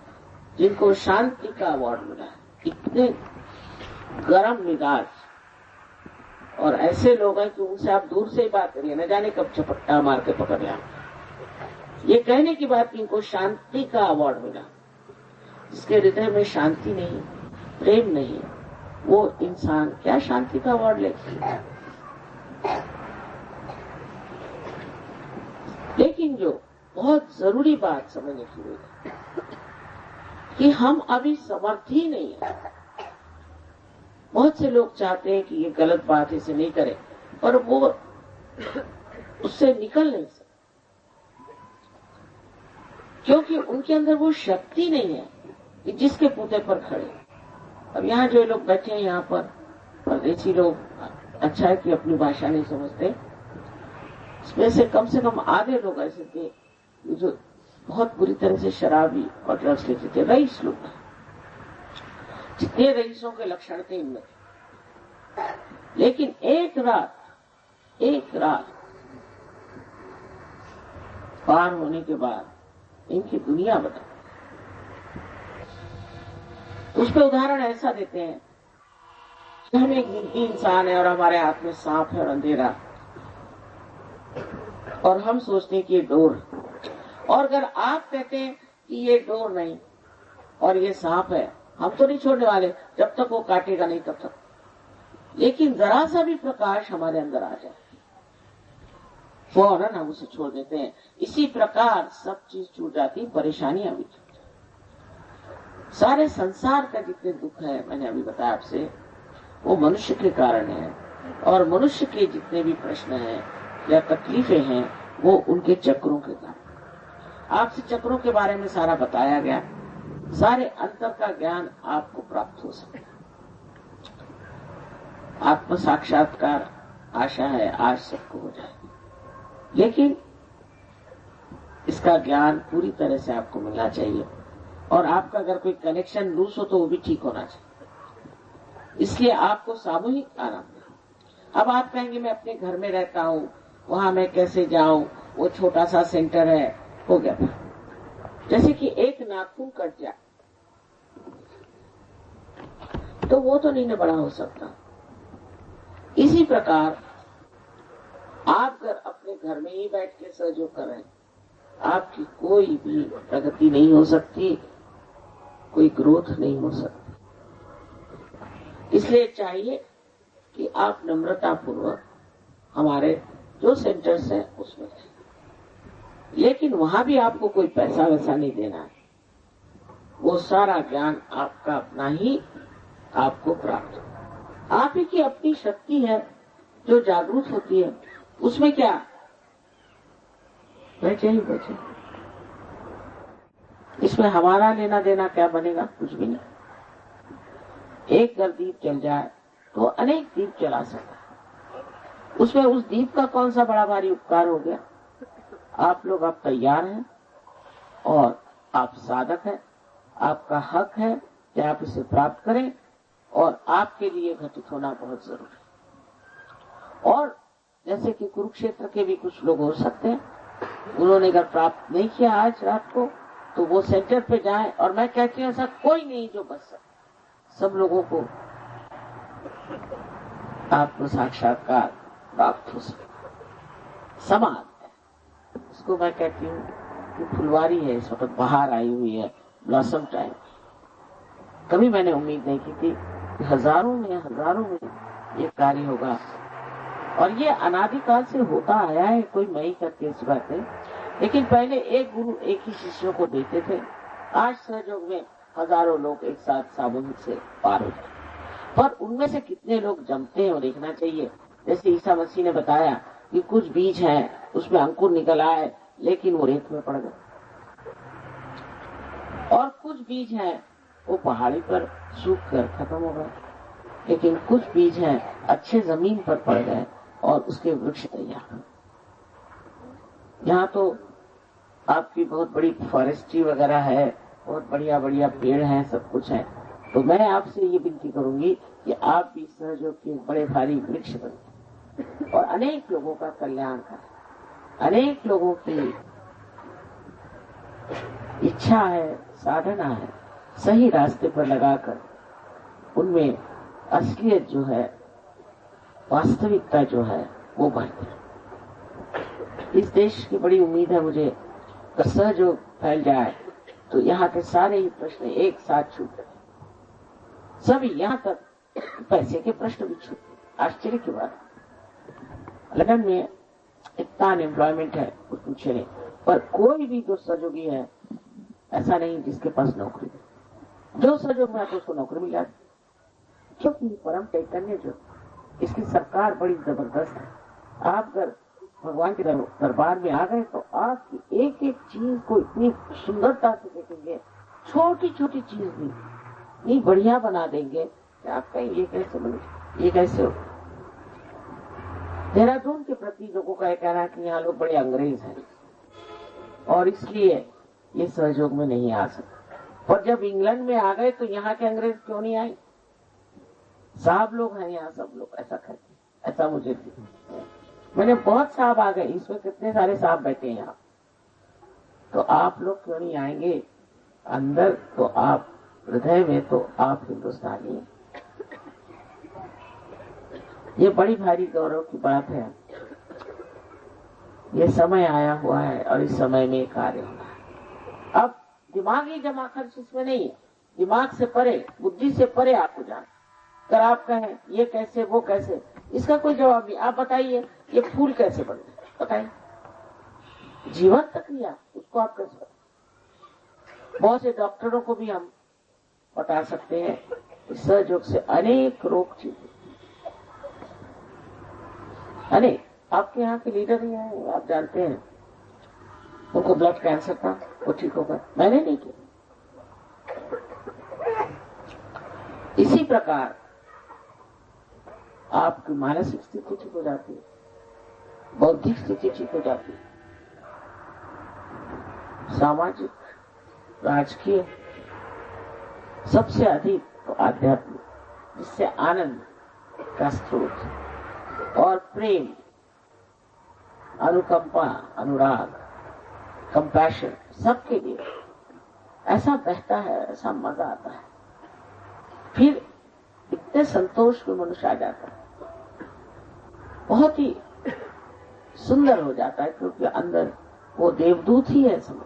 जिनको शांति का अवार्ड मिला है, इतने गरम मिजाज। और ऐसे लोग हैं कि उनसे आप दूर से ही बात करिए, न जाने कब चपट्टा मार के पकड़ लिया। ये कहने की बात कि इनको शांति का अवार्ड मिला। जिसके हृदय में शांति नहीं, प्रेम नहीं, वो इंसान क्या शांति का अवार्ड लेगा। लेकिन जो बहुत जरूरी बात समझने की हुई कि हम अभी समर्थ ही नहीं है। बहुत से लोग चाहते हैं कि ये गलत बात है, इसे नहीं करें, और वो उससे निकल नहीं सकते क्योंकि उनके अंदर वो शक्ति नहीं है कि जिसके पूते पर खड़े। अब यहाँ जो लोग बैठे हैं, यहाँ पर परदेशी लोग, अच्छा है कि अपनी भाषा नहीं समझते। इसमें से कम आधे लोग ऐसे थे जो बहुत बुरी तरह से शराबी और ड्रग्स लेते थे। रईस लोग, जितने रईसों के लक्षण थे इनमें। लेकिन एक रात पार होने के बाद इनकी दुनिया बदल। उस पर उदाहरण ऐसा देते हैं कि हम एक निर्जीव इंसान है और हमारे हाथ में सांप है और अंधेरा, और हम सोचते हैं कि ये डोर। और अगर आप कहते हैं कि ये डोर नहीं और ये सांप है, हम तो नहीं छोड़ने वाले जब तक वो काटेगा नहीं तब तक। लेकिन जरा सा भी प्रकाश हमारे अंदर आ जाए, फौरन हम उसे छोड़ देते हैं। इसी प्रकार सब चीज छूट जाती, परेशानियां भी छूट जाती। सारे संसार का जितने दुख है, मैंने अभी बताया आपसे, वो मनुष्य के कारण है। और मनुष्य के जितने भी प्रश्न हैं या तकलीफें हैं, वो उनके चक्रों के कारण। आपसे चक्रों के बारे में सारा बताया गया, सारे अंतर का ज्ञान आपको प्राप्त हो सके। आत्म साक्षात्कार आशा है आज सबको हो जाए, लेकिन इसका ज्ञान पूरी तरह से आपको मिलना चाहिए। और आपका अगर कोई कनेक्शन लूज हो तो वो भी ठीक होना चाहिए। इसलिए आपको सामूहिक आना पड़ेगा। अब आप कहेंगे मैं अपने घर में रहता हूँ, वहां मैं कैसे जाऊं, वो छोटा सा सेंटर है, हो गया। जैसे कि एक नाखून कट जाए तो वो तो नहीं न बड़ा हो सकता। इसी प्रकार आप अगर अपने घर में ही बैठ के सहयोग कर रहे हैं, आपकी कोई भी प्रगति नहीं हो सकती, कोई ग्रोथ नहीं हो सकती। इसलिए चाहिए कि आप नम्रता पूर्वक हमारे जो सेंटर्स हैं उसमें, लेकिन वहां भी आपको कोई पैसा वैसा नहीं देना है। वो सारा ज्ञान आपका अपना ही आपको प्राप्त हो। आप ही की अपनी शक्ति है जो जागरूक होती है, उसमें क्या बचे ही बचे। इसमें हमारा लेना देना क्या बनेगा? कुछ भी नहीं। एक अगर दीप जल जाए तो अनेक दीप जला सकता है, उसमें उस दीप का कौन सा बड़ा भारी उपकार हो गया? आप लोग आप तैयार हैं और आप साधक हैं, आपका हक है कि आप इसे प्राप्त करें और आपके लिए घटित होना बहुत जरूरी है। और जैसे कि कुरुक्षेत्र के भी कुछ लोग हो सकते हैं, उन्होंने अगर प्राप्त नहीं किया आज रात को तो वो सेंटर पे जाएं। और मैं कहती हूँ ऐसा कोई नहीं जो बच सकता, सब लोगों को आत्म साक्षात्कार प्राप्त हो सके। समाज है, इसको मैं कहती हूँ कि फुलवारी है, इस वक्त बाहर आई हुई है, ब्लॉसम टाइम। कभी मैंने उम्मीद नहीं की थी कि हजारों में ये कार्य होगा। और ये अनादिकाल से होता आया है, कोई मई करके इस बात है। लेकिन पहले एक गुरु एक ही शिष्यों को देते थे, आज सहयोग में हजारों लोग एक साथ सामूहिक से पार हो जाते। पर उनमें से कितने लोग जमते हैं वो देखना चाहिए। जैसे ईसा मसीह ने बताया कि कुछ बीज हैं, उसमें अंकुर निकल आए लेकिन वो रेत में पड़ गए, और कुछ बीज हैं वो पहाड़ी पर सूख कर खत्म हो गए, लेकिन कुछ बीज हैं अच्छे जमीन पर पड़ गए और उसके वृक्ष तैयार। यहाँ तो आपकी बहुत बड़ी फॉरेस्ट्री वगैरह है, बहुत बढ़िया बढ़िया पेड़ हैं, सब कुछ है। तो मैं आपसे ये विनती करूंगी कि आप भी सहयोग के बड़े भारी वृक्ष बने और अनेक लोगों का कल्याण करें। अनेक लोगों की इच्छा है, साधना है, सही रास्ते पर लगाकर उनमें असलियत जो है, वास्तविकता जो है वो बढ़ती। इस देश की बड़ी उम्मीद है मुझे, अगर सहयोग फैल जाए तो यहाँ के सारे ही प्रश्न एक साथ छूट जाए, सभी यहाँ तक पैसे के प्रश्न भी छूट। आश्चर्य की बात, लंदन में इतना अनएम्प्लॉयमेंट है कुछ पूछे नहीं, पर कोई भी जो सहयोगी है ऐसा नहीं जिसके पास नौकरी। जो सहयोग में आता उसको नौकरी मिल जाती, क्योंकि परम चैतन्य जो इसकी सरकार बड़ी जबरदस्त है। आप अगर भगवान के दरबार में आ गए तो आपकी एक एक चीज को इतनी सुंदरता से देखेंगे, छोटी छोटी चीज भी इतनी बढ़िया बना देंगे कि आप कहें ये कैसे बने, ये कैसे हो। देहरादून के प्रति लोगों का यह कहना है कि यहाँ लोग बड़े अंग्रेज हैं और इसलिए ये सहयोग में नहीं आ सकते। और जब इंग्लैंड में आ गए तो यहाँ के अंग्रेज क्यों नहीं आए? साहब लोग हैं यहाँ, सब लोग ऐसा कहते, ऐसा मुझे मैंने बहुत साहब आ गए, इसमें कितने सारे साहब बैठे हैं यहाँ, तो आप लोग क्यों नहीं आएंगे? अंदर तो आप, हृदय में तो आप हिंदुस्तानी हैं। ये बड़ी भारी गौरव की बात है। ये समय आया हुआ है और इस समय में कार्य होना है। अब दिमागी जमा खर्च इसमें नहीं है, दिमाग से परे, बुद्धि से परे आपको जाना। अगर आप कहें ये कैसे वो कैसे, इसका कोई जवाब नहीं। आप बताइए ये फूल कैसे बने, बताइए। जीवन प्रक्रिया उसको आप कैसे बताइए। बहुत से डॉक्टरों को भी हम बता सकते हैं सहयोग से अनेक रोग ठीक, अनेक आपके यहाँ के लीडर ही हैं, आप जानते हैं, उनको ब्लड कैंसर था, वो ठीक होगा, मैंने नहीं किया। इसी प्रकार आपकी मानसिक स्थिति ठीक हो जाती है, बौद्धिक स्थिति ठीक हो जाती है, सामाजिक, राजकीय, सबसे अधिक तो आध्यात्मिक, जिससे आनंद का स्रोत और प्रेम, अनुकंपा, अनुराग, कंपैशन सबके लिए ऐसा बहता है, ऐसा मजा आता है। फिर इतने संतोष में मनुष्य आ जाता है, बहुत ही सुंदर हो जाता है, क्योंकि अंदर वो देवदूत ही है। समझ,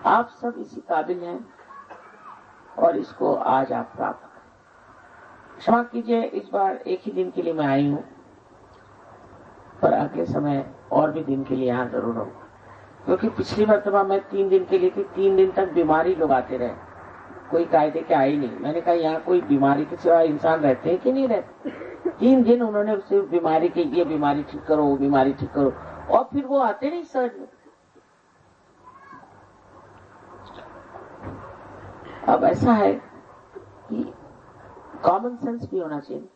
आप सब इसी काबिल हैं और इसको आज आप प्राप्त करें। क्षमा कीजिए, इस बार एक ही दिन के लिए मैं आई हूँ, पर अगले समय और भी दिन के लिए यहाँ जरूर रहूंगा, क्योंकि पिछली मर्तबा मैं 3 दिन के लिए थी, 3 दिन तक बीमारी लोग आते रहे, कोई कायदे के आई नहीं। मैंने कहा यहाँ कोई बीमारी के सिवा इंसान रहते हैं कि नहीं रहते। 3 दिन उन्होंने सिर्फ बीमारी के, ये बीमारी ठीक करो, वो बीमारी ठीक करो, और फिर वो आते नहीं सहज में। अब ऐसा है कि कॉमन सेंस भी होना चाहिए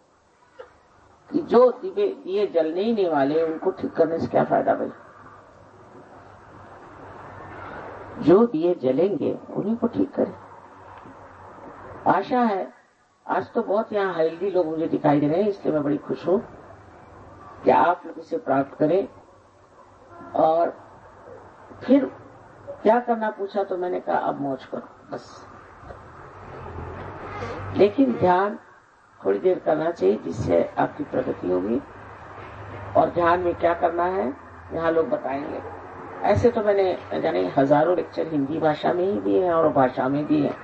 कि जो दिए जलने ही नहीं वाले, उनको ठीक करने से क्या फायदा भाई। जो दिए जलेंगे उन्हीं को ठीक करें। आशा है, आज तो बहुत यहाँ हेल्दी लोग मुझे दिखाई दे रहे हैं, इसलिए मैं बड़ी खुश हूँ कि आप लोग इसे प्राप्त करें। और फिर क्या करना पूछा तो मैंने कहा अब मौज करो बस, लेकिन ध्यान थोड़ी देर करना चाहिए, जिससे आपकी प्रगति होगी। और ध्यान में क्या करना है यहाँ लोग बताएंगे। ऐसे तो मैंने जाने हजारों लेक्चर हिंदी भाषा में ही दिए हैं और भाषा में दिए हैं,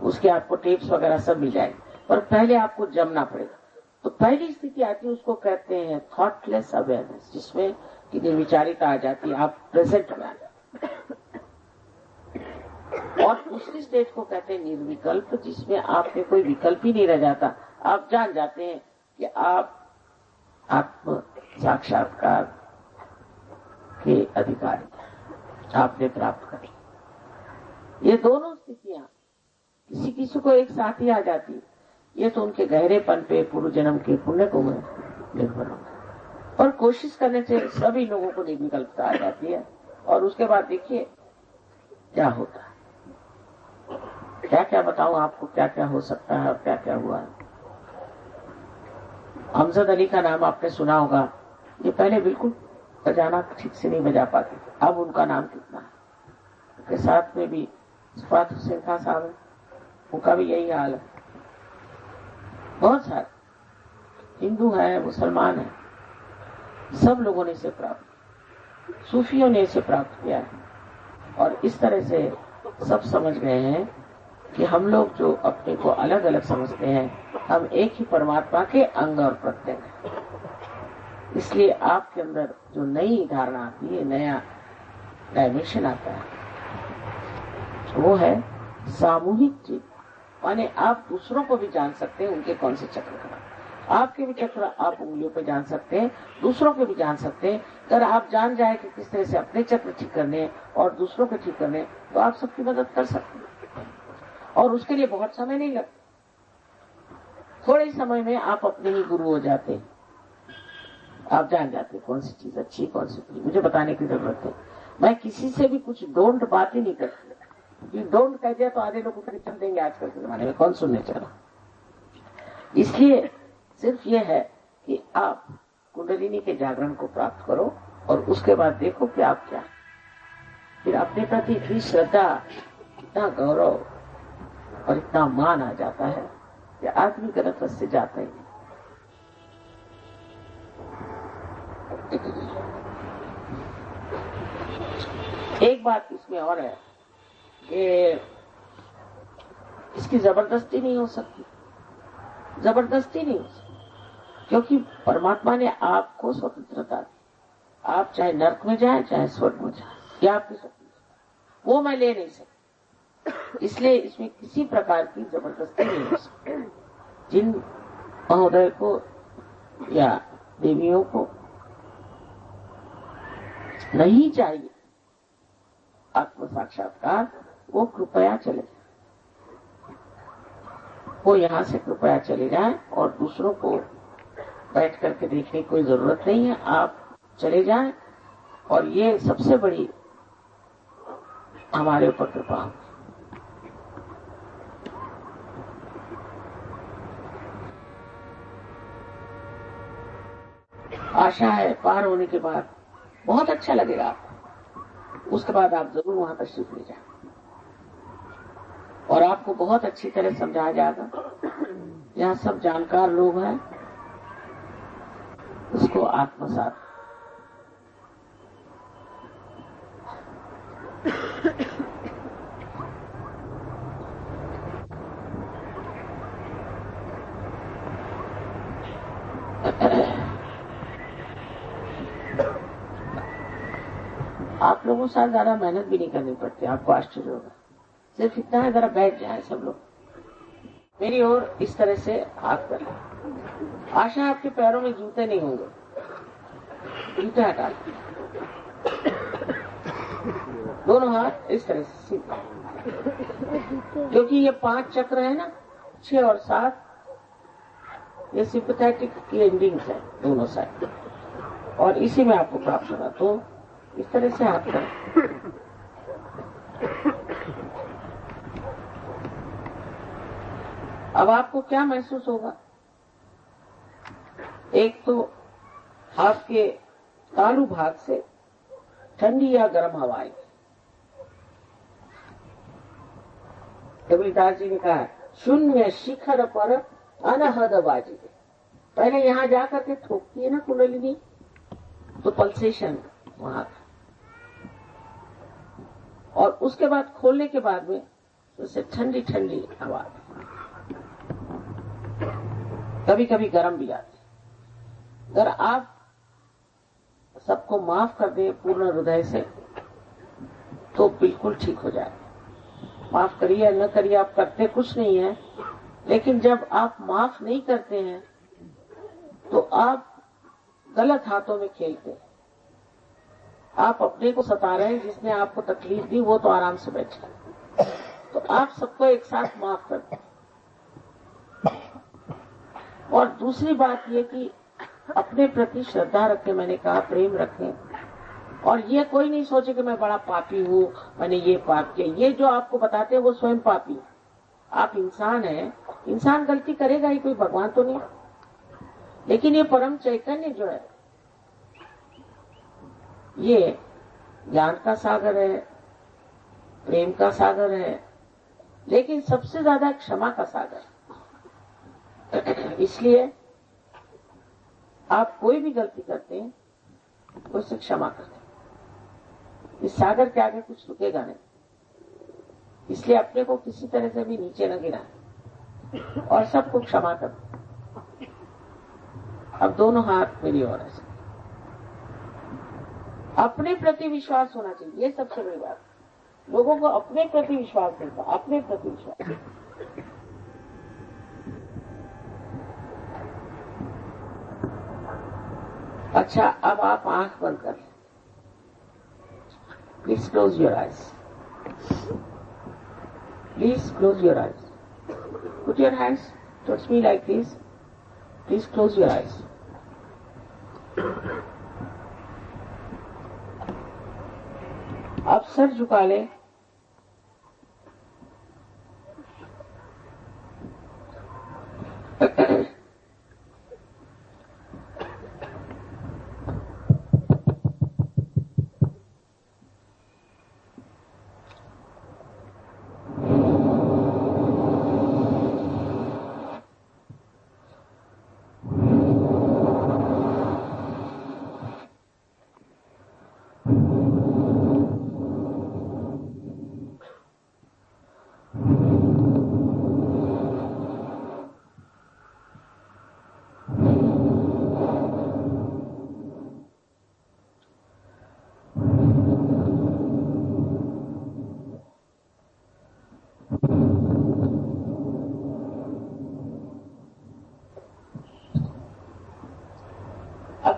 उसके आपको टेप्स वगैरह सब मिल जाएंगे, पर पहले आपको जमना पड़ेगा। तो पहली स्थिति आती है, उसको कहते हैं थॉटलेस अवेयरनेस, जिसमें कि निर्विचारिता आ जाती है, आप प्रेजेंट में आ जाते। और दूसरी स्टेज को कहते हैं निर्विकल्प, जिसमें आपके कोई विकल्प ही नहीं रह जाता, आप जान जाते हैं कि आप आत्म साक्षात्कार के अधिकारी आपने प्राप्त कर। ये दोनों स्थितियां किसी किसी को एक साथ ही आ जाती, ये तो उनके गहरेपन पे, पूर्व जन्म के पुण्य को निर्भर होता है। और कोशिश करने से सभी लोगों को निर्विकल्पता आ जाती है। और उसके बाद देखिए क्या होता है, क्या क्या बताऊं आपको, क्या क्या हो सकता है और क्या क्या हुआ है। अमजद अली का नाम आपने सुना होगा, ये पहले बिल्कुल बजाना ठीक से नहीं बजा पाते, अब उनका नाम कितना है। उनके साथ में भी सफात हुसैन खान साहब है, उनका भी यही हाल है। बहुत सारे हिंदू है, मुसलमान है, सब लोगों ने इसे प्राप्त, सूफियों ने इसे प्राप्त किया है। और इस तरह से सब समझ गए हैं कि हम लोग जो अपने को अलग अलग समझते हैं, हम एक ही परमात्मा के अंग और प्रत्यंग हैं। इसलिए आपके अंदर जो नई धारणा आती है, नया डायमेंशन आता है, वो है सामूहिक चीज। माने आप दूसरों को भी जान सकते हैं, उनके कौन से चक्र का, आपके भी चक्र आप उंगलियों पे जान सकते हैं, दूसरों के भी जान सकते हैं। अगर आप जान जाए कि किस तरह से अपने चक्र ठीक करने और दूसरों के ठीक करने, तो आप सबकी मदद कर सकते हैं। और उसके लिए बहुत समय नहीं लगता, थोड़े समय में आप अपने ही गुरु हो जाते हैं। आप जान जाते हैं कौन सी चीज अच्छी, कौन सी बुरी। मुझे बताने की जरूरत है, मैं किसी से भी कुछ डोंट बात ही नहीं करती। डोंट कह दिया तो आधे लोग उतर चल देंगे, आजकल के जमाने में कौन सुनने चला। इसलिए सिर्फ ये है कि आप कुंडलिनी के जागरण को प्राप्त करो और उसके बाद देखो कि आप क्या, फिर अपने प्रति इतनी श्रद्धा, इतना गौरव और इतना मान आ जाता है कि आदमी गलत रास्ते जाता ही नहीं। एक बात इसमें और है कि इसकी जबरदस्ती नहीं हो सकती, जबरदस्ती नहीं हो सकती, क्योंकि परमात्मा ने आपको स्वतंत्रता दी। आप चाहे नर्क में जाए चाहे स्वर्ग में जाए, ये आपकी स्वतंत्रता, वो मैं ले नहीं सकती। इसलिए इसमें किसी प्रकार की जबरदस्ती नहीं हो सकती। जिन महोदय को या देवियों को नहीं चाहिए आत्म साक्षात्कार, वो कृपया चले जाए, वो यहाँ से कृपया चले जाए और दूसरों को बैठ करके देखने की कोई जरूरत नहीं है। आप चले जाएं और ये सबसे बड़ी हमारे ऊपर कृपा हो। आशा है पार होने के बाद बहुत अच्छा लगेगा आपको। उसके बाद आप जरूर वहां तशरीफ ले जाए और आपको बहुत अच्छी तरह समझाया जाएगा। यहाँ सब जानकार लोग हैं, उसको आत्मसात। आप लोगों से ज्यादा मेहनत भी नहीं करनी पड़ती, आपको आश्चर्य होगा। सिर्फ इतना है, जरा बैठ जाए सब लोग मेरी ओर इस तरह से हाथ कर लें। आशा आपके पैरों में जूते नहीं होंगे, जूते हटा लें। दोनों हाथ इस तरह से सीधे, क्योंकि ये 5 चक्र है ना, 6 और 7, ये सिंपैथेटिक की एंडिंग्स है दोनों साइड, और इसी में आपको प्राप्त होगा। तो इस तरह से हाथ करें। अब आपको क्या महसूस होगा? एक तो आपके तालु भाग से ठंडी या गर्म हवा आएगी। कबीरदास जी ने कहा है, शून्य शिखर पर अनहद बाजी। पहले यहां जाकर के ठोकती है ना कुंडलिनी, तो पल्सेशन वहां था, और उसके बाद खोलने के बाद में उससे ठंडी ठंडी हवा, कभी कभी गर्म भी आती। अगर आप सबको माफ कर दें पूर्ण हृदय से तो बिल्कुल ठीक हो जाए। माफ करिए न करिए, आप करते कुछ नहीं है, लेकिन जब आप माफ नहीं करते हैं तो आप गलत हाथों में खेलते हैं। आप अपने को सता रहे हैं, जिसने आपको तकलीफ दी वो तो आराम से बैठे। तो आप सबको एक साथ माफ कर दें। और दूसरी बात ये कि अपने प्रति श्रद्धा रखें, मैंने कहा प्रेम रखें, और ये कोई नहीं सोचे कि मैं बड़ा पापी हूँ, मैंने ये पाप किया। ये जो आपको बताते हैं वो स्वयं पापी। आप इंसान हैं, इंसान गलती करेगा ही, कोई भगवान तो नहीं। लेकिन ये परम चैतन्य जो है, ये ज्ञान का सागर है, प्रेम का सागर है, लेकिन सबसे ज्यादा क्षमा का सागर है। इसलिए आप कोई भी गलती करते हैं तो उससे क्षमा करते हैं। इस सागर के आगे कुछ रुकेगा नहीं, इसलिए अपने को किसी तरह से भी नीचे न गिराएं और सबको क्षमा कर। अब दोनों हाथ मेरी ओर है। अपने प्रति विश्वास होना चाहिए, ये सबसे बड़ी बात। लोगों को अपने प्रति विश्वास नहीं था, अपने प्रति विश्वास। अच्छा, अब आप आंख बंद कर लें। Please close your eyes. Please close your eyes. Put your hands towards me like this. Please close your eyes. अब सर झुका ले।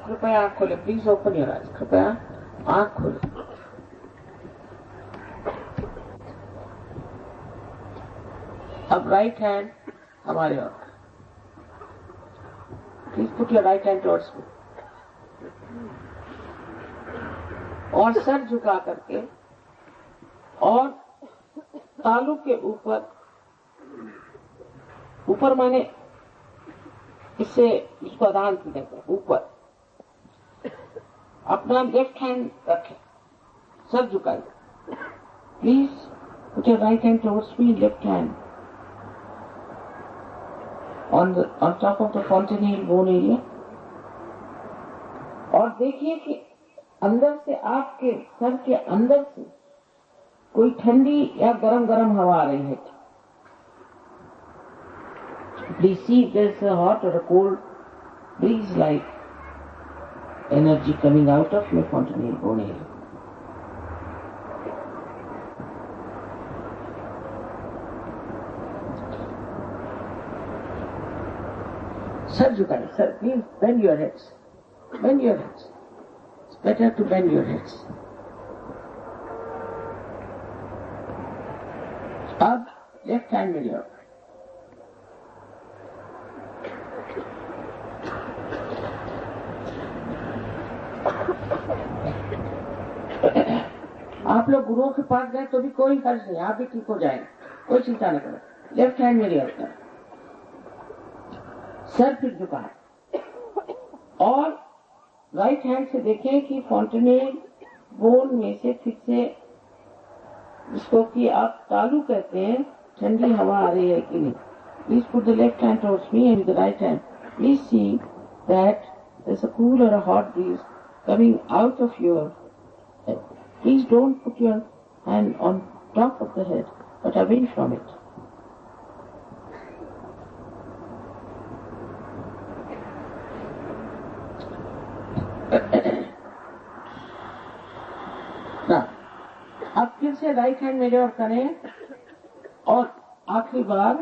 कृपया आंख खोले, प्लीज ओपन योर आईज। कृपया आंख खोले। अब राइट हैंड हमारे ओर। Please put your right hand towards me. और सर झुका करके और तालू के ऊपर माने इससे इसको आदान देकर ऊपर अपना लेफ्ट हैंड रखें, सर झुकाइए। Please put your right hand towards me, left hand on top of the fontanelle bone area। और देखिए कि अंदर से आपके सर के अंदर से कोई ठंडी या गरम हवा आ रही है। Please see if there is a hot or a cold breeze like energy coming out of your fontanelle bone area। Sir, झुकाइए। Sir, please bend your heads. Bend your heads. It's better to bend your heads. अब left hand में लियो। आप लोग गुरुओं के पास गए तो भी कोई हर्ज नहीं, आप भी ठीक हो जाएंगे, कोई चिंता नहीं करो। लेफ्ट हैंड में लियो, सर फिर झुका और राइट हैंड से देखें कि fontanelle बोन में से फिर से जिसको कि आप तालू कहते हैं, ठंडी हवा आ रही है कि नहीं। Please put the left hand towards me and the right hand please see that there is a cool or a hot breeze coming out of your head. Please don't put your hand on top of the head but away from it. अब फिर से right hand मेरे ओर करें और आखिरी बार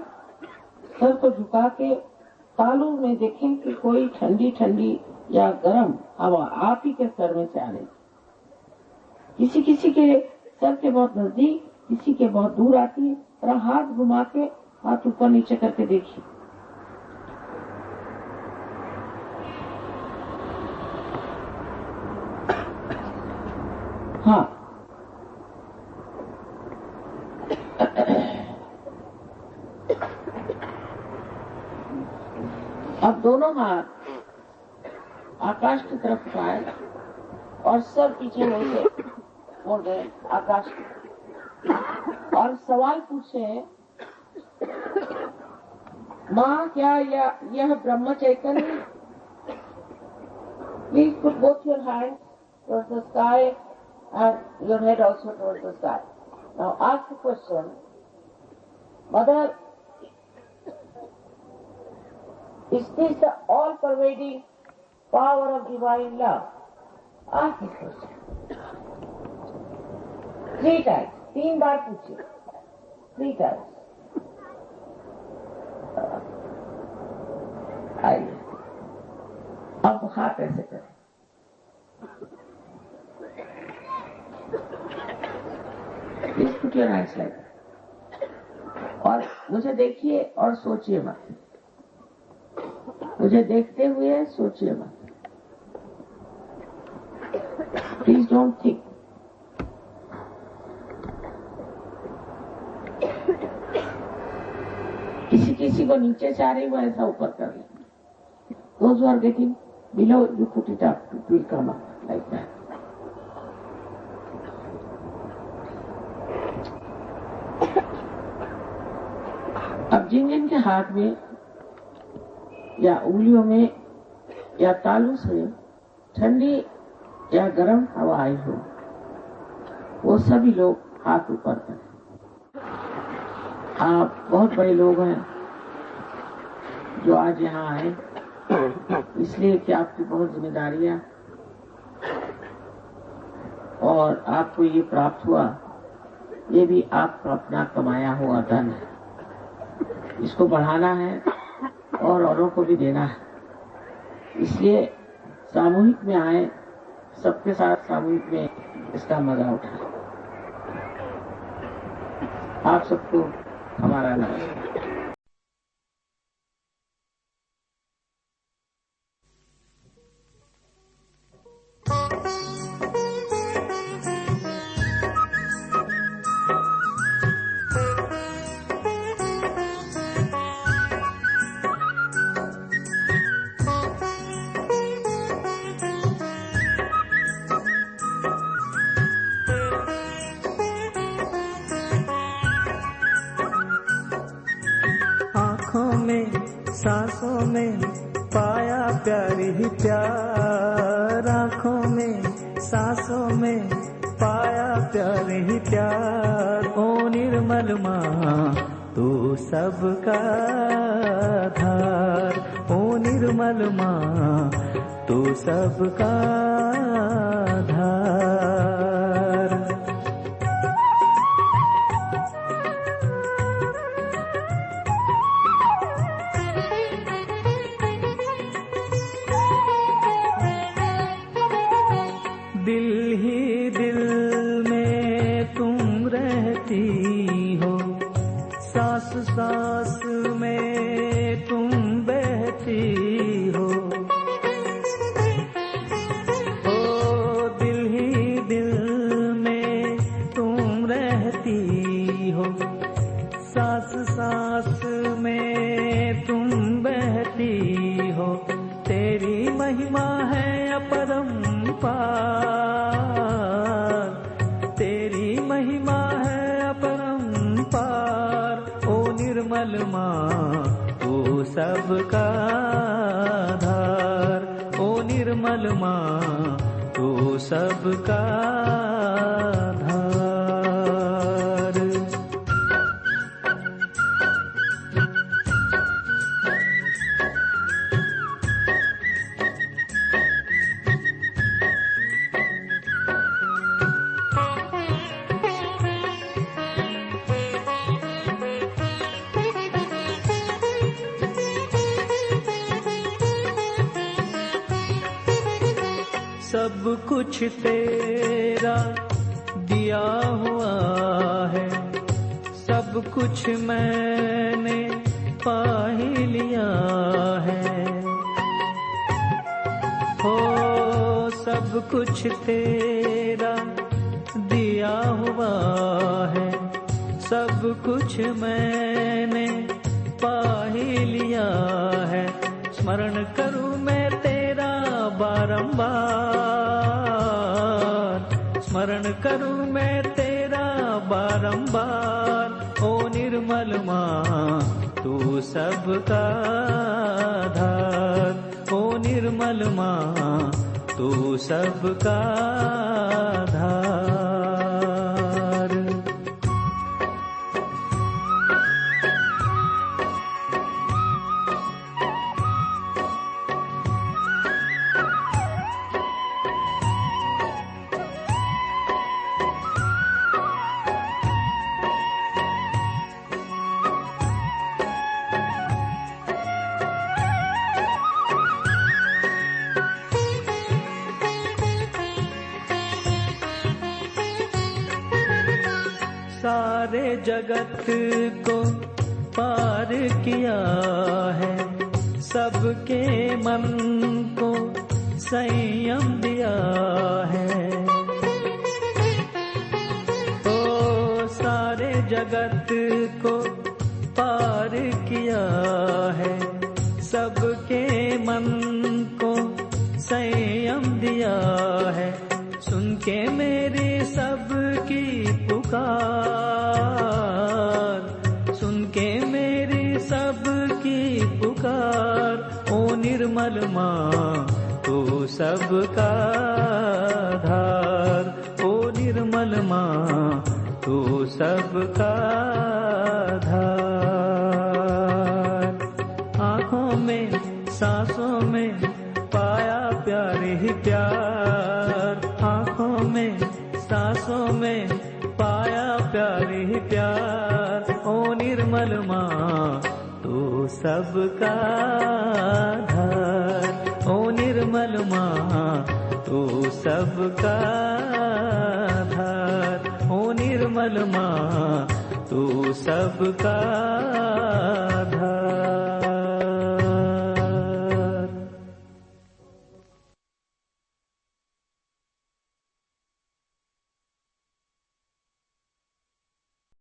sir को झुका के तालू में देखें कि कोई ठंडी या गर्म हवा आप ही के सर में से आ रही। किसी के सर के बहुत नजदीक, किसी के बहुत दूर आती है। और हाथ घुमा के हाथ ऊपर नीचे करके देखिए। हाँ, अब दोनों हाथ आकाश की तरफ उठाए और सर पीछे मुड़ के मोड़ गए आकाश की। और सवाल पूछे, माँ क्या यह ब्रह्म चैतन्य? Please put both your hands towards the sky and your head also towards the sky. Now ask the question, Mother, is this the all-pervading power of divine love? Ask this question. 3 times. 3 बार पूछिए। 3 times. आइए, अब हाथ ऐसे करें। Please put your hands like that. और मुझे देखिए और सोचिए मत। मुझे देखते हुए सोचिए मत। Please don't think. किसी को नीचे से आ रही वो ऐसा ऊपर कर ले। Those who are getting below, you put it up. It will come up like that. अब जिनके हाथ में या उंगलियों में या तालू से ठंडी या गर्म हवा आई हो, वो सभी लोग हाथ ऊपर करें। आप बहुत बड़े लोग हैं जो आज यहाँ आए, इसलिए कि आपकी बहुत जिम्मेदारियां और आपको ये प्राप्त हुआ, ये भी आपका अपना कमाया हुआ धन है। इसको बढ़ाना है और औरों को भी देना है। इसलिए सामूहिक में आए सबके साथ सामूहिक में इसका मजा उठाएं। आप सबको हमारा नमस्कार। सांसों में पाया प्यार ही प्यार, आँखों में सांसों में पाया प्यार ही प्यार। ओ निर्मल माँ तू सबका धार, ओ निर्मल माँ तू सबका धार। दिल ही दिल में तुम रहती हो, सांस सांस में तुम बहती हो। ओ दिल ही दिल में तुम रहती हो, सांस सांस में तुम बहती हो। तेरी महिमा है अपरंपार, तेरी महिमा है अपरंपार। ओ निर्मल माँ तू सबका धार, ओ निर्मल माँ तू सबका धार। सब कुछ तेरा दिया हुआ है, सब कुछ मैंने पा ही लिया है। हो सब कुछ तेरा दिया हुआ है, सब कुछ मैंने पा ही लिया है। स्मरण करूं मैं तेरा बारंबार, स्मरण करूं मैं तेरा बारंबार। ओ निर्मल माँ तू सबका धार, ओ निर्मल माँ तू सबका धार। सारे जगत को पार किया है, सबके मन को संयम दिया है। ओ सारे जगत को पार किया है, सबके मन को संयम दिया है। सुन के मेरी सबकी पुकार, सुन के मेरी सबकी पुकार। ओ निर्मल माँ तू सबका धार, ओ निर्मल माँ तू सबका धार। आँखों में सांसों में पाया प्यार ही प्यार, आँखों में सांसों में पाया प्यार ही प्यार। ओ निर्मल माँ तू सबका धार, ओ निर्मल माँ तू सबका आधार। ओ निर्मल माँ तू सबका